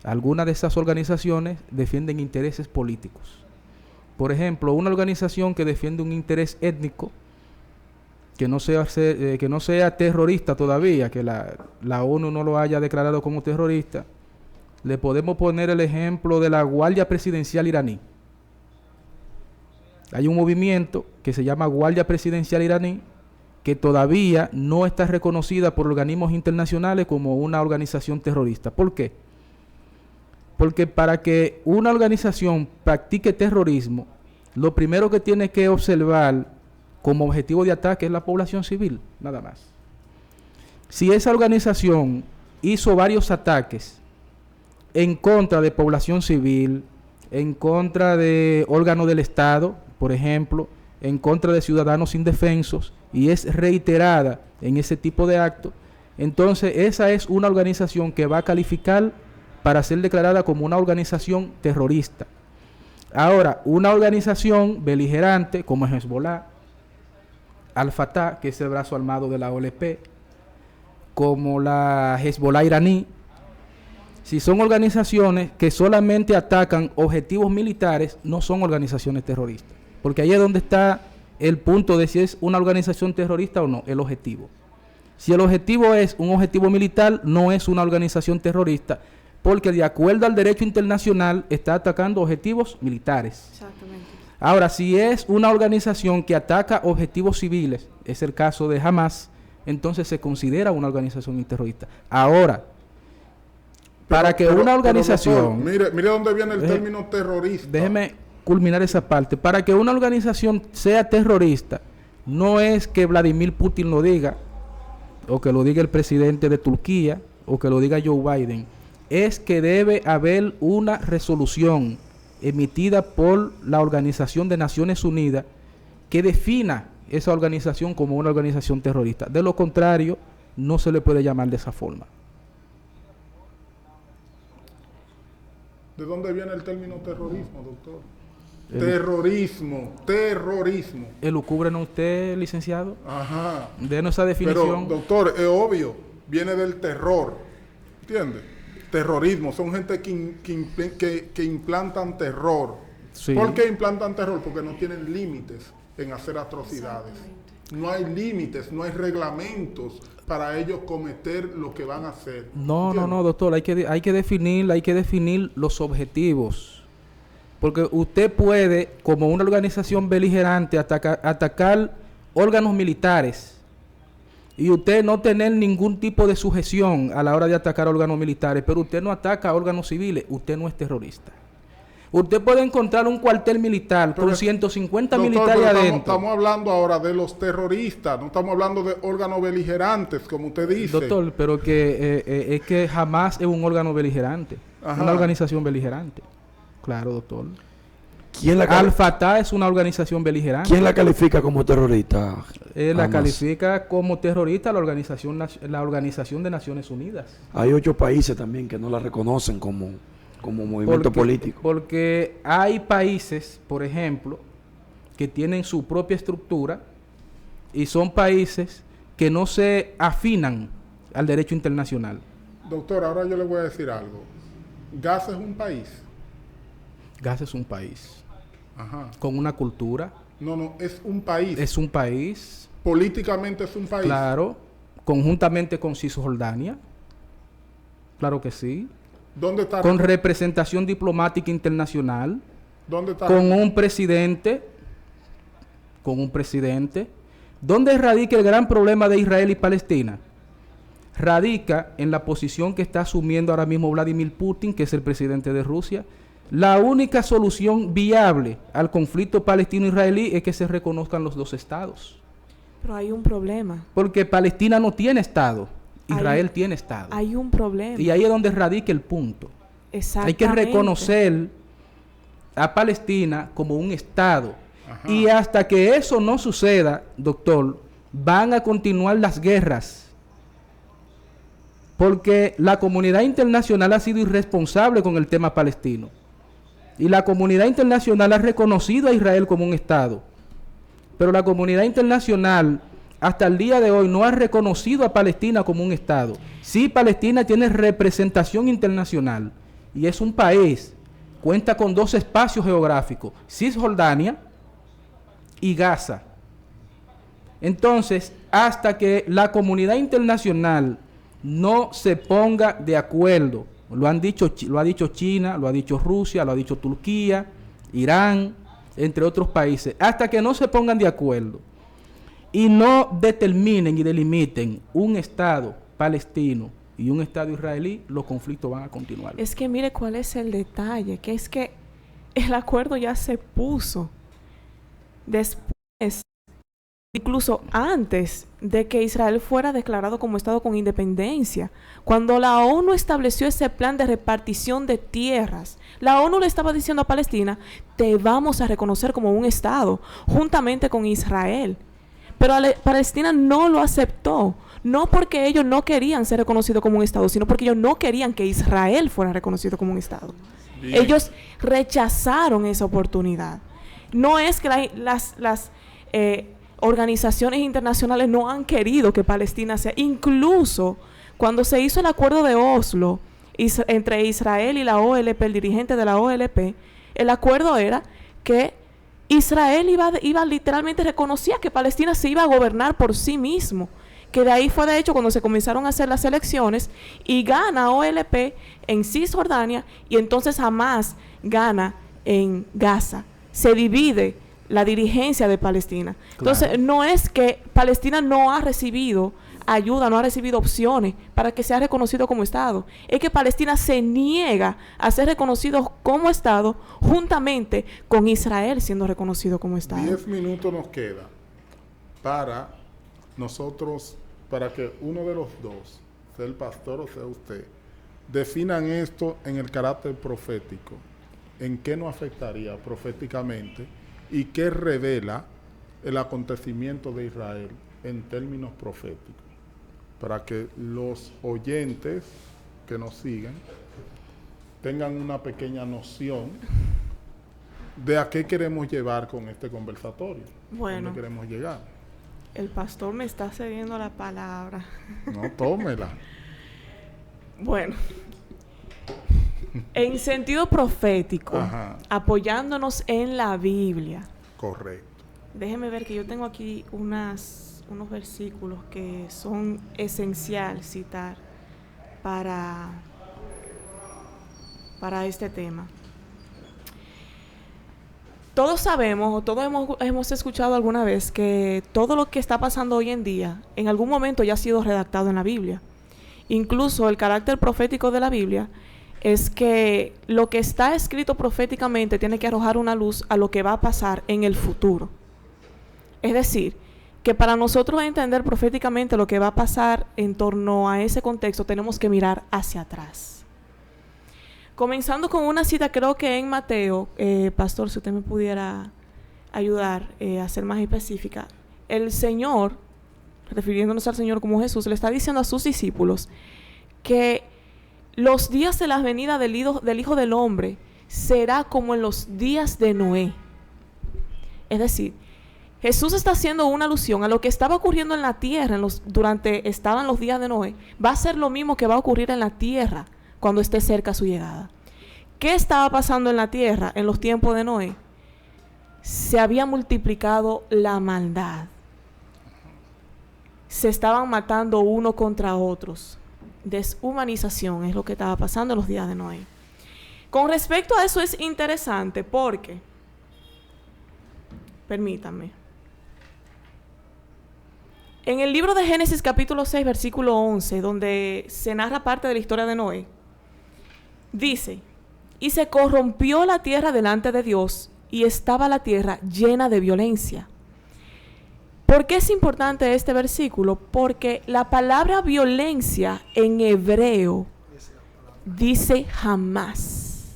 Algunas de esas organizaciones defienden intereses políticos. Por ejemplo, una organización que defiende un interés étnico, que no sea terrorista todavía, que la ONU no lo haya declarado como terrorista, le podemos poner el ejemplo de la Guardia Presidencial iraní. Hay un movimiento que se llama Guardia Presidencial iraní que todavía no está reconocida por organismos internacionales como una organización terrorista. ¿Por qué? Porque para que una organización practique terrorismo, lo primero que tiene que observar como objetivo de ataque es la población civil, nada más. Si esa organización hizo varios ataques en contra de población civil, en contra de órganos del Estado, por ejemplo, en contra de ciudadanos indefensos, y es reiterada en ese tipo de actos, entonces esa es una organización que va a calificar para ser declarada como una organización terrorista. Ahora, una organización beligerante como Hezbollah, Al-Fatah, que es el brazo armado de la OLP, como la Hezbollah iraní, si son organizaciones que solamente atacan objetivos militares, no son organizaciones terroristas. Porque ahí es donde está el punto de si es una organización terrorista o no, el objetivo. Si el objetivo es un objetivo militar, no es una organización terrorista, porque de acuerdo al derecho internacional está atacando objetivos militares. Exactamente. Ahora, si es una organización que ataca objetivos civiles, es el caso de Hamas, entonces se considera una organización terrorista. Ahora, para que una organización... Doctor, mire dónde viene el término terrorista. Déjeme culminar esa parte. Para que una organización sea terrorista, no es que Vladimir Putin lo diga, o que lo diga el presidente de Turquía, o que lo diga Joe Biden. Es que debe haber una resolución emitida por la Organización de Naciones Unidas que defina esa organización como una organización terrorista. De lo contrario, no se le puede llamar de esa forma. ¿De dónde viene el término terrorismo, doctor? Terrorismo. ¿Elucúbrenos usted, licenciado? Ajá. Denos esa definición. Pero, doctor, es obvio, viene del terror, ¿entiende? Terrorismo, son gente que implantan terror. Sí. ¿Por qué implantan terror? Porque no tienen límites en hacer atrocidades. No hay límites, no hay reglamentos para ellos cometer lo que van a hacer. No, doctor, hay que definir los objetivos. Porque usted puede, como una organización beligerante, atacar órganos militares y usted no tener ningún tipo de sujeción a la hora de atacar órganos militares, pero usted no ataca órganos civiles, usted no es terrorista. Usted puede encontrar un cuartel militar con 150 doctor, militares adentro. Estamos hablando ahora de los terroristas, no estamos hablando de órganos beligerantes, como usted dice. Doctor, pero es que jamás es un órgano beligerante, una organización beligerante. Claro, doctor. Al-Fatah es una organización beligerante. ¿Quién la califica como terrorista? La califica como terrorista la Organización de Naciones Unidas. Hay 8 países también que no la reconocen como movimiento político. Porque hay países, por ejemplo, que tienen su propia estructura y son países que no se afinan al derecho internacional. Doctor, ahora yo le voy a decir algo. Gaza es un país. Gaza es un país. Ajá. Con una cultura. No, es un país. Es un país. Políticamente es un país. Claro, conjuntamente con Cisjordania. Claro que sí. ¿Dónde está? Con representación diplomática internacional. ¿Dónde está? Con un presidente. ¿Dónde radica el gran problema de Israel y Palestina? Radica en la posición que está asumiendo ahora mismo Vladimir Putin, que es el presidente de Rusia. La única solución viable al conflicto palestino-israelí es que se reconozcan los dos estados. Pero hay un problema. Porque Palestina no tiene estado, Israel tiene estado. Hay un problema. Y ahí es donde radica el punto. Exactamente. Hay que reconocer a Palestina como un estado. Ajá. Y hasta que eso no suceda, doctor, van a continuar las guerras. Porque la comunidad internacional ha sido irresponsable con el tema palestino. Y la comunidad internacional ha reconocido a Israel como un Estado. Pero la comunidad internacional hasta el día de hoy no ha reconocido a Palestina como un Estado. Sí, Palestina tiene representación internacional y es un país, cuenta con 2 espacios geográficos, Cisjordania y Gaza. Entonces, hasta que la comunidad internacional no se ponga de acuerdo, lo ha dicho China, lo ha dicho Rusia, lo ha dicho Turquía, Irán, entre otros países, hasta que no se pongan de acuerdo y no determinen y delimiten un Estado palestino y un Estado israelí, los conflictos van a continuar. Es que mire cuál es el detalle, que es que el acuerdo ya se puso después, incluso antes de que Israel fuera declarado como Estado con independencia. Cuando la ONU estableció ese plan de repartición de tierras, la ONU le estaba diciendo a Palestina, te vamos a reconocer como un Estado, juntamente con Israel. Pero Palestina no lo aceptó, no porque ellos no querían ser reconocidos como un Estado, sino porque ellos no querían que Israel fuera reconocido como un Estado. Bien. Ellos rechazaron esa oportunidad. No es que las organizaciones internacionales no han querido que Palestina sea, incluso cuando se hizo el acuerdo de Oslo entre Israel y la OLP, el dirigente de la OLP, el acuerdo era que Israel iba literalmente, reconocía que Palestina se iba a gobernar por sí mismo, que de ahí fue de hecho cuando se comenzaron a hacer las elecciones y gana OLP en Cisjordania y entonces Hamas gana en Gaza, se divide la dirigencia de Palestina. Entonces, claro, no es que Palestina no ha recibido ayuda, no ha recibido opciones para que sea reconocido como Estado. Es que Palestina se niega a ser reconocido como Estado juntamente con Israel siendo reconocido como Estado. 10 minutos nos queda para nosotros, para que uno de los dos, sea el pastor o sea usted, definan esto en el carácter profético. ¿En qué nos afectaría proféticamente? ¿Y qué revela el acontecimiento de Israel en términos proféticos? Para que los oyentes que nos siguen tengan una pequeña noción de a qué queremos llevar con este conversatorio. Bueno, ¿dónde queremos llegar? El pastor me está cediendo la palabra. No, tómela. Bueno, en sentido profético, ajá, apoyándonos en la Biblia. Correcto. Déjeme ver que yo tengo aquí unos versículos que son esencial citar para este tema. Todos sabemos, o todos hemos escuchado alguna vez que todo lo que está pasando hoy en día, en algún momento ya ha sido redactado en la Biblia. Incluso el carácter profético de la Biblia es que lo que está escrito proféticamente tiene que arrojar una luz a lo que va a pasar en el futuro. Es decir, que para nosotros entender proféticamente lo que va a pasar en torno a ese contexto, tenemos que mirar hacia atrás. Comenzando con una cita, creo que en Mateo, pastor, si usted me pudiera ayudar a ser más específica, el Señor, refiriéndonos al Señor como Jesús, le está diciendo a sus discípulos que los días de la venida del Hijo del Hombre será como en los días de Noé. Es decir, Jesús está haciendo una alusión a lo que estaba ocurriendo en la tierra estaban los días de Noé. Va a ser lo mismo que va a ocurrir en la tierra cuando esté cerca su llegada. ¿Qué estaba pasando en la tierra en los tiempos de Noé? Se había multiplicado la maldad. Se estaban matando uno contra otros. Deshumanización es lo que estaba pasando en los días de Noé. Con respecto a eso es interesante porque, permítanme, en el libro de Génesis capítulo 6 versículo 11, donde se narra parte de la historia de Noé, dice: y se corrompió la tierra delante de Dios, y estaba la tierra llena de violencia. ¿Por qué es importante este versículo? Porque la palabra violencia en hebreo dice jamás.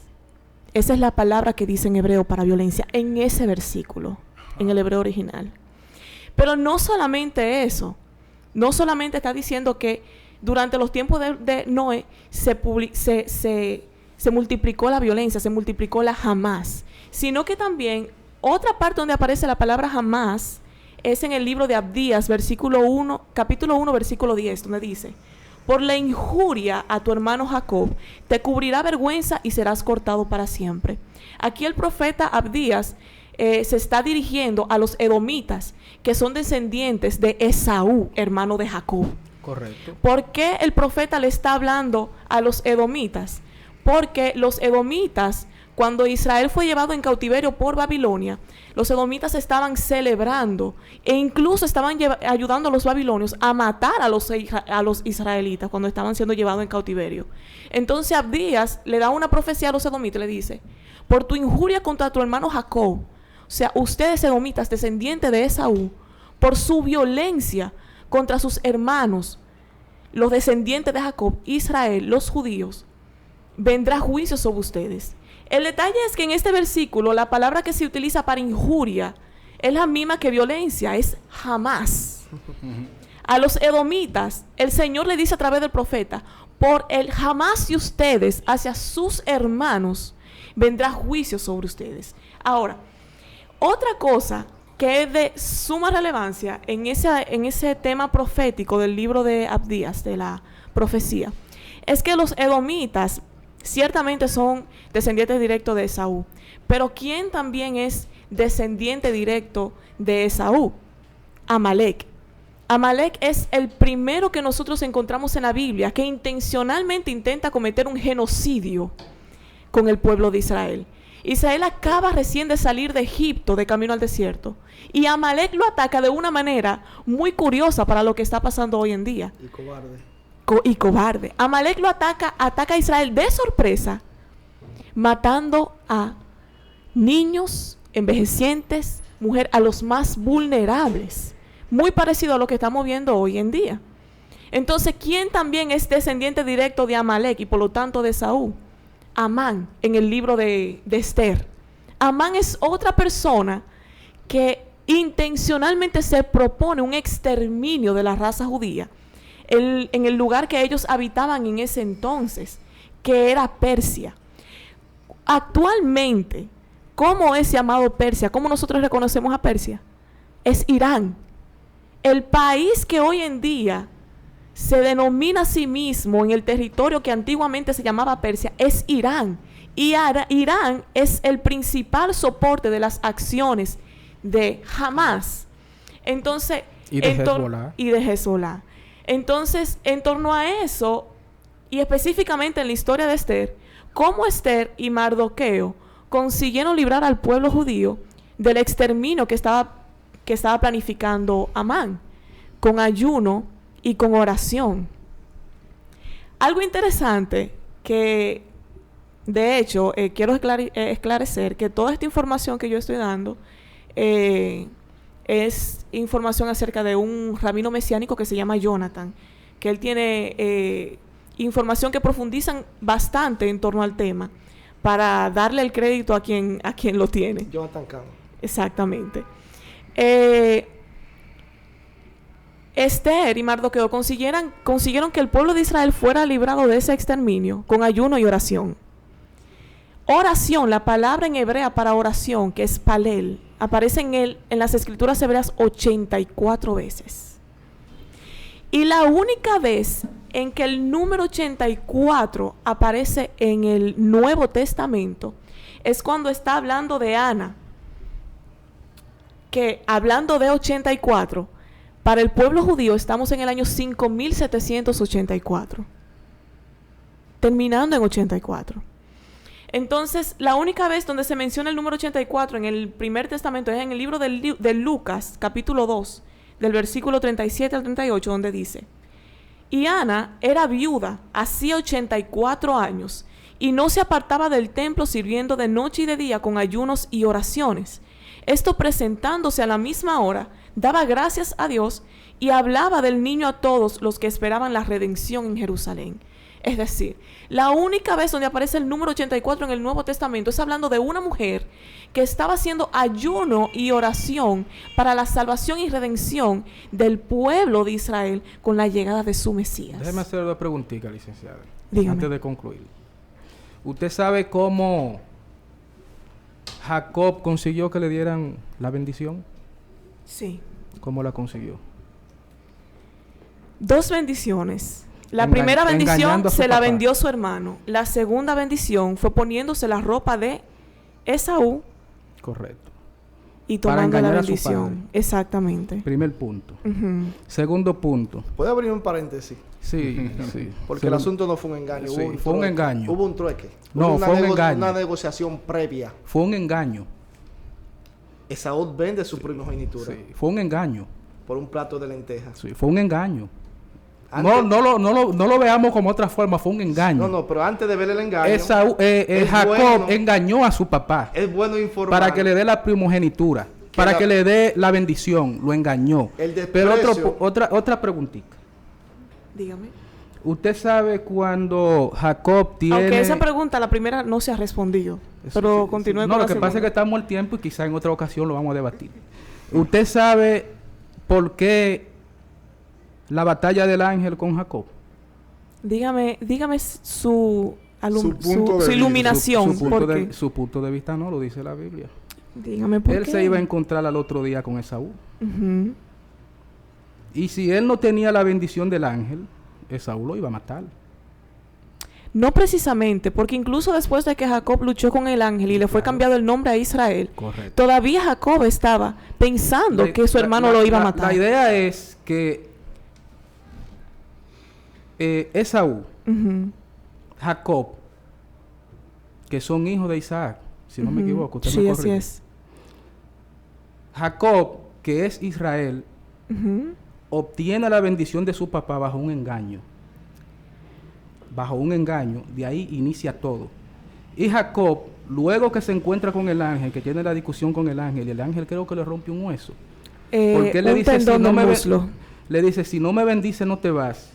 Esa es la palabra que dice en hebreo para violencia, en ese versículo, en el hebreo original. Pero no solamente eso, no solamente está diciendo que durante los tiempos de Noé se multiplicó la violencia, se multiplicó la jamás, sino que también otra parte donde aparece la palabra jamás es en el libro de Abdías, capítulo 1, versículo 10, donde dice: por la injuria a tu hermano Jacob te cubrirá vergüenza y serás cortado para siempre. Aquí el profeta Abdías se está dirigiendo a los edomitas, que son descendientes de Esaú, hermano de Jacob. Correcto. ¿Por qué el profeta le está hablando a los edomitas? Porque los edomitas, cuando Israel fue llevado en cautiverio por Babilonia, los edomitas estaban celebrando e incluso estaban ayudando a los babilonios a matar a los israelitas cuando estaban siendo llevados en cautiverio. Entonces Abdías le da una profecía a los edomitas y le dice: por tu injuria contra tu hermano Jacob, o sea, ustedes edomitas, descendientes de Esaú, por su violencia contra sus hermanos, los descendientes de Jacob, Israel, los judíos, vendrá juicio sobre ustedes. El detalle es que en este versículo la palabra que se utiliza para injuria es la misma que violencia, es jamás. A los edomitas, el Señor le dice a través del profeta: por el jamás de ustedes hacia sus hermanos vendrá juicio sobre ustedes. Ahora, otra cosa que es de suma relevancia en ese tema profético del libro de Abdías, de la profecía, es que los edomitas ciertamente son descendientes directos de Esaú, pero ¿quién también es descendiente directo de Esaú? Amalek. Amalek es el primero que nosotros encontramos en la Biblia que intencionalmente intenta cometer un genocidio con el pueblo de Israel. Israel acaba recién de salir de Egipto de camino al desierto, y Amalek lo ataca de una manera muy curiosa para lo que está pasando hoy en día. Y cobarde. Cobarde. Amalek lo ataca a Israel de sorpresa, matando a niños, envejecientes, mujeres, a los más vulnerables. Muy parecido a lo que estamos viendo hoy en día. Entonces, ¿quién también es descendiente directo de Amalek y por lo tanto de Saúl? Amán, en el libro de Esther. Amán es otra persona que intencionalmente se propone un exterminio de la raza judía en el lugar que ellos habitaban en ese entonces, que era Persia. Actualmente, ¿cómo es llamado Persia? ¿Cómo nosotros reconocemos a Persia? Es Irán. El país que hoy en día se denomina a sí mismo en el territorio que antiguamente se llamaba Persia es Irán. Y Irán es el principal soporte de las acciones de Hamas. Entonces, y de Hezbolá. Entonces, en torno a eso, y específicamente en la historia de Esther, cómo Esther y Mardoqueo consiguieron librar al pueblo judío del exterminio que estaba planificando Amán, con ayuno y con oración. Algo interesante que De hecho, quiero esclarecer que toda esta información que yo estoy dando es información acerca de un rabino mesiánico que se llama Jonathan, que él tiene información que profundizan bastante en torno al tema para darle el crédito a quien lo tiene. Jonathan Cano. Exactamente. Esther y Mardoqueo consiguieron que el pueblo de Israel fuera librado de ese exterminio con ayuno y oración. Oración, la palabra en hebrea para oración, que es palel, aparece en las escrituras hebreas 84 veces. Y la única vez en que el número 84 aparece en el Nuevo Testamento es cuando está hablando de Ana, que hablando de 84, para el pueblo judío estamos en el año 5784, terminando en 84. Entonces, la única vez donde se menciona el número 84 en el Primer Testamento es en el libro de Lucas, capítulo 2, del versículo 37 al 38, donde dice: y Ana era viuda, hacía 84 años, y no se apartaba del templo sirviendo de noche y de día con ayunos y oraciones. Esto presentándose a la misma hora, daba gracias a Dios y hablaba del niño a todos los que esperaban la redención en Jerusalén. Es decir, la única vez donde aparece el número 84 en el Nuevo Testamento es hablando de una mujer que estaba haciendo ayuno y oración para la salvación y redención del pueblo de Israel con la llegada de su Mesías. Déjeme hacer una preguntita, licenciada. Dígame. Antes de concluir. ¿Usted sabe cómo Jacob consiguió que le dieran la bendición? Sí. ¿Cómo la consiguió? 2 bendiciones. La primera bendición se la vendió su hermano. La segunda bendición fue poniéndose la ropa de Esaú. Correcto. Y tomando la engañar a su bendición. padre. Exactamente. Primer punto. Ujú. Segundo punto. ¿Puedo abrir un paréntesis? Sí, sí. Porque el asunto no fue un engaño. Sí, hubo fue un engaño. Hubo un trueque. No, Hubo una fue un engaño. Una negociación previa. Fue un engaño. Esaú vende su primogenitura Sí, fue un engaño. por un plato de lentejas. Sí, fue un engaño. Antes- No lo veamos como otra forma, fue un engaño. No, pero antes de ver el engaño, Jacob bueno- engañó a su papá es bueno informar. para que le dé la primogenitura, para que le dé la bendición, lo engañó. El Pero desprecio- otra preguntita. Dígame. ¿Usted sabe cuando Jacob tiene... Aunque esa pregunta, la primera, no se ha respondido. Pero continúe No, con lo la que pasa es que segunda. estamos al tiempo y quizá en otra ocasión lo vamos a debatir. ¿Usted sabe por qué la batalla del ángel con Jacob? Dígame su punto de vista. iluminación. Su punto, ¿por qué? su punto de vista no lo dice la Biblia. Dígame por Él qué. se iba a encontrar al otro día con Esaú. Ujú. Y si él no tenía la bendición del ángel, Esaú lo iba a matar. No precisamente, porque incluso después de que Jacob luchó con el ángel y le fue cambiado el nombre a Israel, Correcto. todavía Jacob estaba pensando que su hermano lo iba a matar. La idea es que Esaú, Ujú. Jacob, que son hijos de Isaac, si no me Ujú. equivoco, usted Sí, me así corrige. es. Jacob, que es Israel, Ujú. obtiene la bendición de su papá bajo un engaño. Bajo un engaño, de ahí inicia todo. Y Jacob, luego que se encuentra con el ángel, que tiene la discusión con el ángel, y el ángel creo que le rompe un hueso. Porque le Un dice, tendón si no del me muslo. le dice, si no me bendice, no te vas.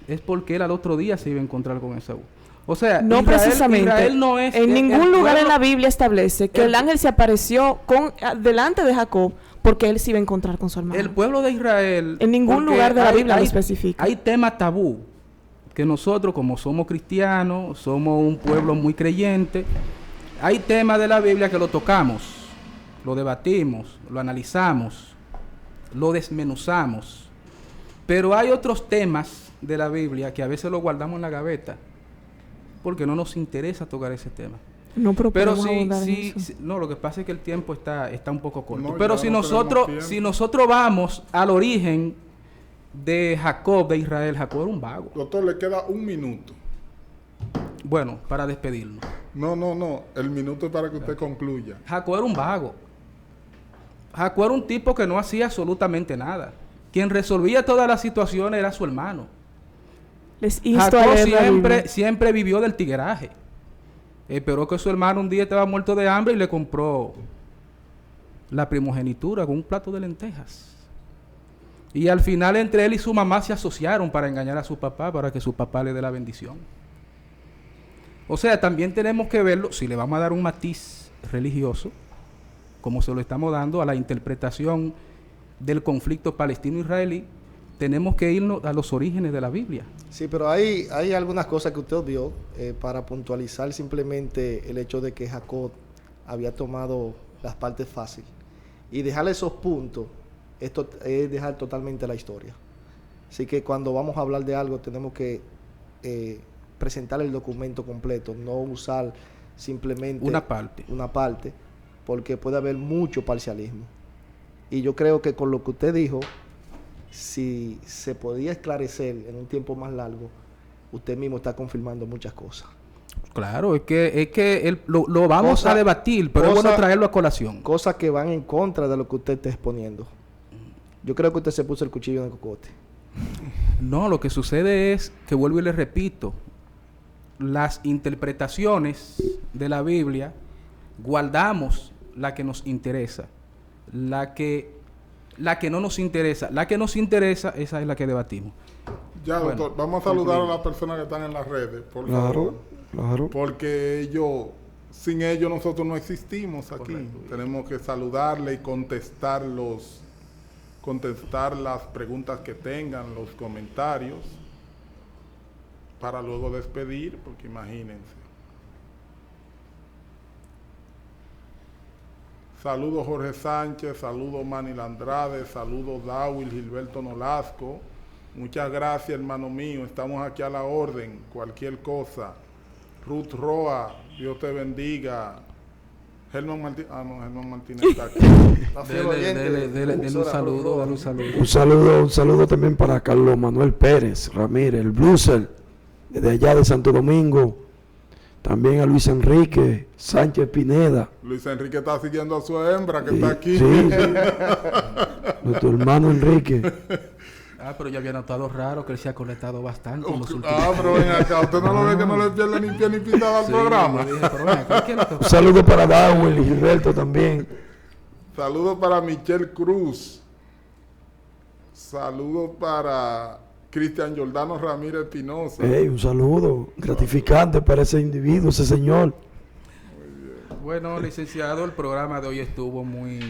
Es porque él al otro día se iba a encontrar con Esaú. O sea, No precisamente. Israel no es... en ningún el lugar en pueblo- la Biblia establece que el ángel se apareció delante de Jacob porque él se iba a encontrar con su hermano. El pueblo de Israel... En ningún porque lugar de la Biblia lo especifica. Hay temas tabú que nosotros, como somos cristianos, somos un pueblo muy creyente, hay temas de la Biblia que lo tocamos, lo debatimos, lo analizamos, lo desmenuzamos. Pero hay otros temas de la Biblia que a veces lo guardamos en la gaveta porque no nos interesa tocar ese tema. No, pero Pero podemos abundar en eso. no, lo que pasa es que el tiempo está un poco corto. No, Pero ya si no nosotros, tenemos si tiempo. nosotros vamos al origen de Jacob, de Israel, Jacob era un vago. Doctor, le queda un minuto. Bueno, para despedirnos. No. El minuto es para que usted concluya. Jacob era un vago. Jacob era un tipo que no hacía absolutamente nada. Quien resolvía todas las situaciones era su hermano. Les insto a Jacob leer la Biblia. siempre vivió del tigueraje. Esperó que su hermano un día estaba muerto de hambre y le compró la primogenitura con un plato de lentejas. Y al final entre él y su mamá se asociaron para engañar a su papá, para que su papá le dé la bendición. O sea, también tenemos que verlo, si le vamos a dar un matiz religioso, como se lo estamos dando a la interpretación del conflicto palestino-israelí, tenemos que irnos a los orígenes de la Biblia. Sí, pero hay algunas cosas que usted vio para puntualizar simplemente el hecho de que Jacob había tomado las partes fáciles. Y dejar esos puntos, esto es dejar totalmente la historia. Así que cuando vamos a hablar de algo tenemos que presentar el documento completo, no usar simplemente una parte, porque puede haber mucho parcialismo. Y yo creo que con lo que usted dijo, si se podía esclarecer en un tiempo más largo, usted mismo está confirmando muchas cosas. Claro, es que lo vamos a debatir, pero es bueno traerlo a colación. Cosas que van en contra de lo que usted está exponiendo. Yo creo que usted se puso el cuchillo en el cocote. No, lo que sucede es que, vuelvo y le repito, las interpretaciones de la Biblia, guardamos la que nos interesa, la que no nos interesa. La que nos interesa, esa es la que debatimos. Ya, bueno, doctor, vamos a saludar a las personas que están en las redes, por favor. Claro. Porque sin ellos nosotros no existimos aquí. Correcto. Tenemos que saludarle y contestar las preguntas que tengan, los comentarios, para luego despedir, porque imagínense. Saludos Jorge Sánchez, saludos Manil Andrade, saludos Dawil Gilberto Nolasco. Muchas gracias, hermano mío. Estamos aquí a la orden, cualquier cosa. Ruth Roa, Dios te bendiga. Germán Martínez, Germán Martínez está aquí. Dele un saludo, Un saludo también para Carlos Manuel Pérez Ramírez, el Bluser, desde allá de Santo Domingo. También a Luis Enrique Sánchez Pineda. Luis Enrique está siguiendo a su hembra que está aquí. Sí. Nuestro hermano Enrique. Pero yo había notado raro que él se ha conectado bastante en los últimos pero ven acá, usted no lo ve que no le pierde ni pie ni pisada al programa. Un saludo para Dawel y Gilberto también. Saludos para Michelle Cruz. Saludos para Cristian Giordano Ramírez Espinosa. Un saludo gratificante para ese individuo, ese señor. Bueno, licenciado, el programa de hoy estuvo muy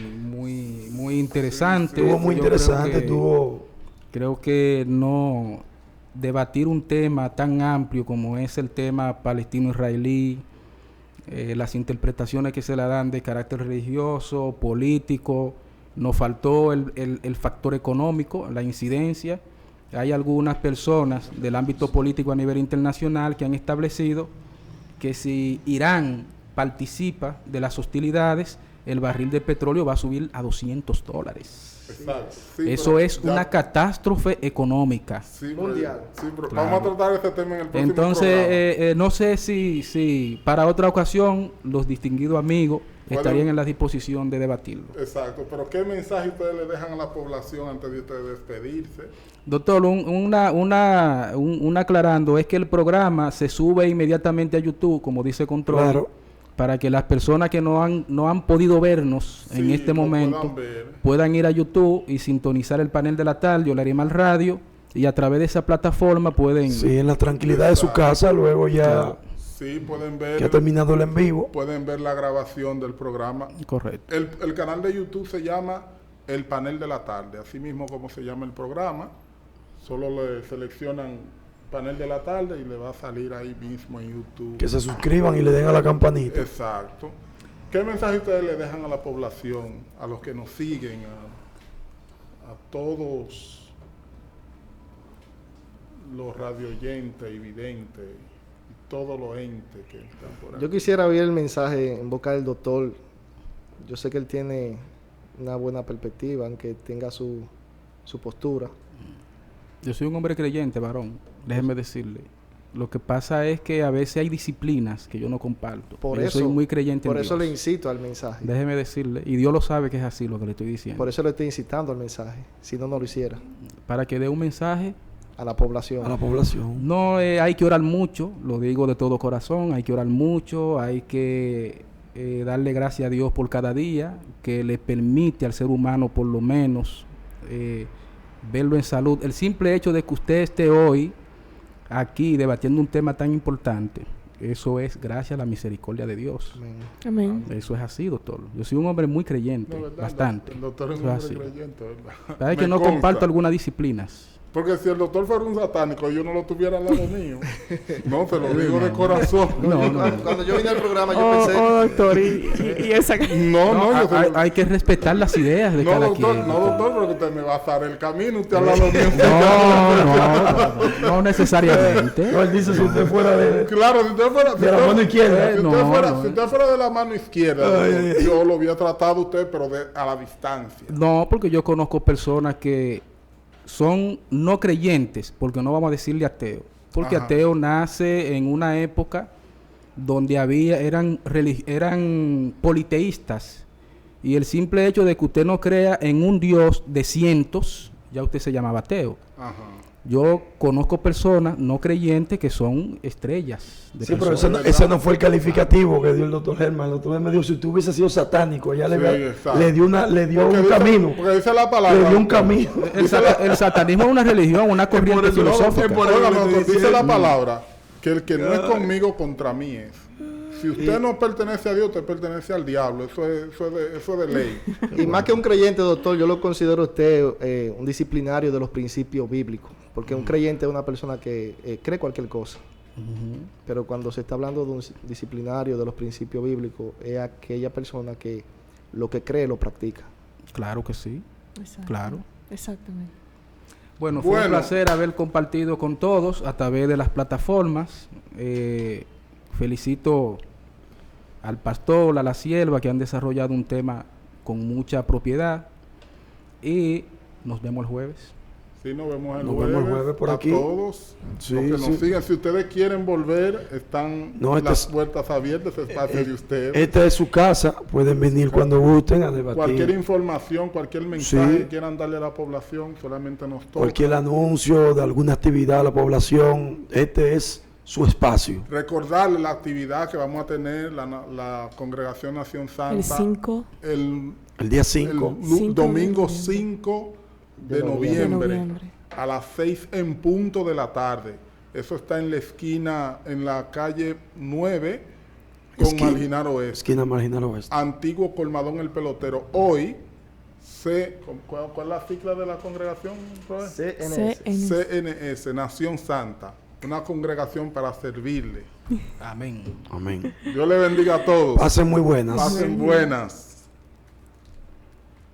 interesante. Estuvo muy interesante, Creo que no debatir un tema tan amplio como es el tema palestino-israelí, las interpretaciones que se le dan de carácter religioso, político, nos faltó el factor económico, la incidencia. Hay algunas personas del ámbito político a nivel internacional que han establecido que si Irán participa de las hostilidades, el barril de petróleo va a subir a $200. Exacto. Sí, eso es una catástrofe económica mundial. Claro. Vamos a tratar este tema en el próximo Entonces, no sé si para otra ocasión los distinguidos amigos estarían en la disposición de debatirlo. Exacto, pero ¿qué mensaje ustedes le dejan a la población antes de ustedes despedirse? Doctor, un aclarando, es que el programa se sube inmediatamente a YouTube, como dice Control. Claro. Para que las personas que no han podido vernos en este momento puedan ir a YouTube y sintonizar el panel de la tarde o la Arimal Radio, y a través de esa plataforma pueden... Sí, en la tranquilidad de su casa, luego ya... Claro. Sí, pueden ver... Que ha terminado el en vivo. Pueden ver la grabación del programa. Correcto. El canal de YouTube se llama El Panel de la Tarde, así mismo como se llama el programa. Solo le seleccionan Panel de la Tarde y le va a salir ahí mismo en YouTube. Que se suscriban y le den a la campanita. Exacto. ¿Qué mensaje ustedes le dejan a la población, a los que nos siguen, a todos los radioyentes y videntes, y todos los entes que están por ahí? Yo quisiera oír el mensaje en boca del doctor. Yo sé que él tiene una buena perspectiva, aunque tenga su postura. Yo soy un hombre creyente, varón. Déjeme decirle. Lo que pasa es que a veces hay disciplinas que yo no comparto. Yo soy muy creyente en Dios. Por eso le incito al mensaje. Déjeme decirle. Y Dios lo sabe que es así lo que le estoy diciendo. Por eso le estoy incitando al mensaje. Si no, no lo hiciera. Para que dé un mensaje a la población? A la población. No, hay que orar mucho, lo digo de todo corazón, hay que orar mucho, hay que darle gracias a Dios por cada día, que le permite al ser humano por lo menos verlo en salud. El simple hecho de que usted esté hoy aquí debatiendo un tema tan importante, eso es gracias a la misericordia de Dios. Amén. Eso es así, doctor. Yo soy un hombre muy creyente, No, ¿verdad? bastante. El doctor es un Eso hombre así. creyente, ¿verdad? Pero es que Me no consta. comparto algunas disciplinas. Porque si el doctor fuera un satánico y yo no lo tuviera al lado mío, no, te lo digo de corazón. Cuando yo vine al programa, yo pensé... Doctor, y esa... No, yo te lo- hay que respetar las ideas de no, cada doctor, quien. no, doctor, porque usted me va a hacer el camino, usted al lado mío. No necesariamente. No, él dice si usted fuera de... Claro, si usted fuera... De la mano izquierda. Si usted, No, fuera, no. si usted fuera de la mano izquierda, Ay, doctor, ay, ay. yo lo hubiera tratado a usted, pero a la distancia. No, porque yo conozco personas que son no creyentes, porque no vamos a decirle ateo, porque Ajá. ateo nace en una época donde eran politeístas, y el simple hecho de que usted no crea en un Dios de cientos, ya usted se llamaba ateo. Ajá. Yo conozco personas no creyentes que son estrellas de Sí, pero personas. ese no fue el calificativo que dio el doctor Germán. El doctor Germán dijo, si usted hubiese sido satánico, ella Sí, exacto. le dio Porque un dice- camino. Porque dice la palabra. Le dio un camino. El satanismo es una religión, una corriente eso, filosófica. es por eso Oiga, que no, estoy dice diciendo. la palabra que el que no es conmigo contra mí es. Si usted no pertenece a Dios, usted pertenece al diablo. Eso es de ley. Y más que un creyente, doctor, yo lo considero a usted un disciplinario de los principios bíblicos. Porque un creyente es una persona que cree cualquier cosa. Pero cuando se está hablando de un disciplinario de los principios bíblicos, es aquella persona que lo que cree lo practica. Claro que sí, Exacto. claro. Exactamente. Bueno, fue un Bueno. placer haber compartido con todos a través de las plataformas. Felicito al pastor, a la sierva, que han desarrollado un tema con mucha propiedad. Y nos vemos el jueves. Sí, nos vemos el Nos jueves. vemos el jueves por a aquí. todos Sí, los que sí. nos sigan. Si ustedes quieren volver, están No, las puertas abiertas, espacio de ustedes. Esta es su casa. Pueden venir cuando gusten a debatir. Cualquier información, cualquier mensaje Sí. que quieran darle a la población, solamente nos toca. Cualquier anuncio de alguna actividad a la población, este es su espacio. Recordarle la actividad que vamos a tener la Congregación Nación Santa El 5 el El día 5. domingo de 5 de de noviembre noviembre. a las 6 en punto de la tarde. Eso está en la esquina, en la calle 9 con Esquina. Marginal Oeste. Esquina Marginal Oeste. Antiguo Colmadón El Pelotero. Hoy, ¿cuál es la sigla de la congregación, Roe? CNS. CNS, Nación Santa. Una congregación para servirle. Amén. Amén. Dios le bendiga a todos. Pasen muy buenas. Pasen buenas.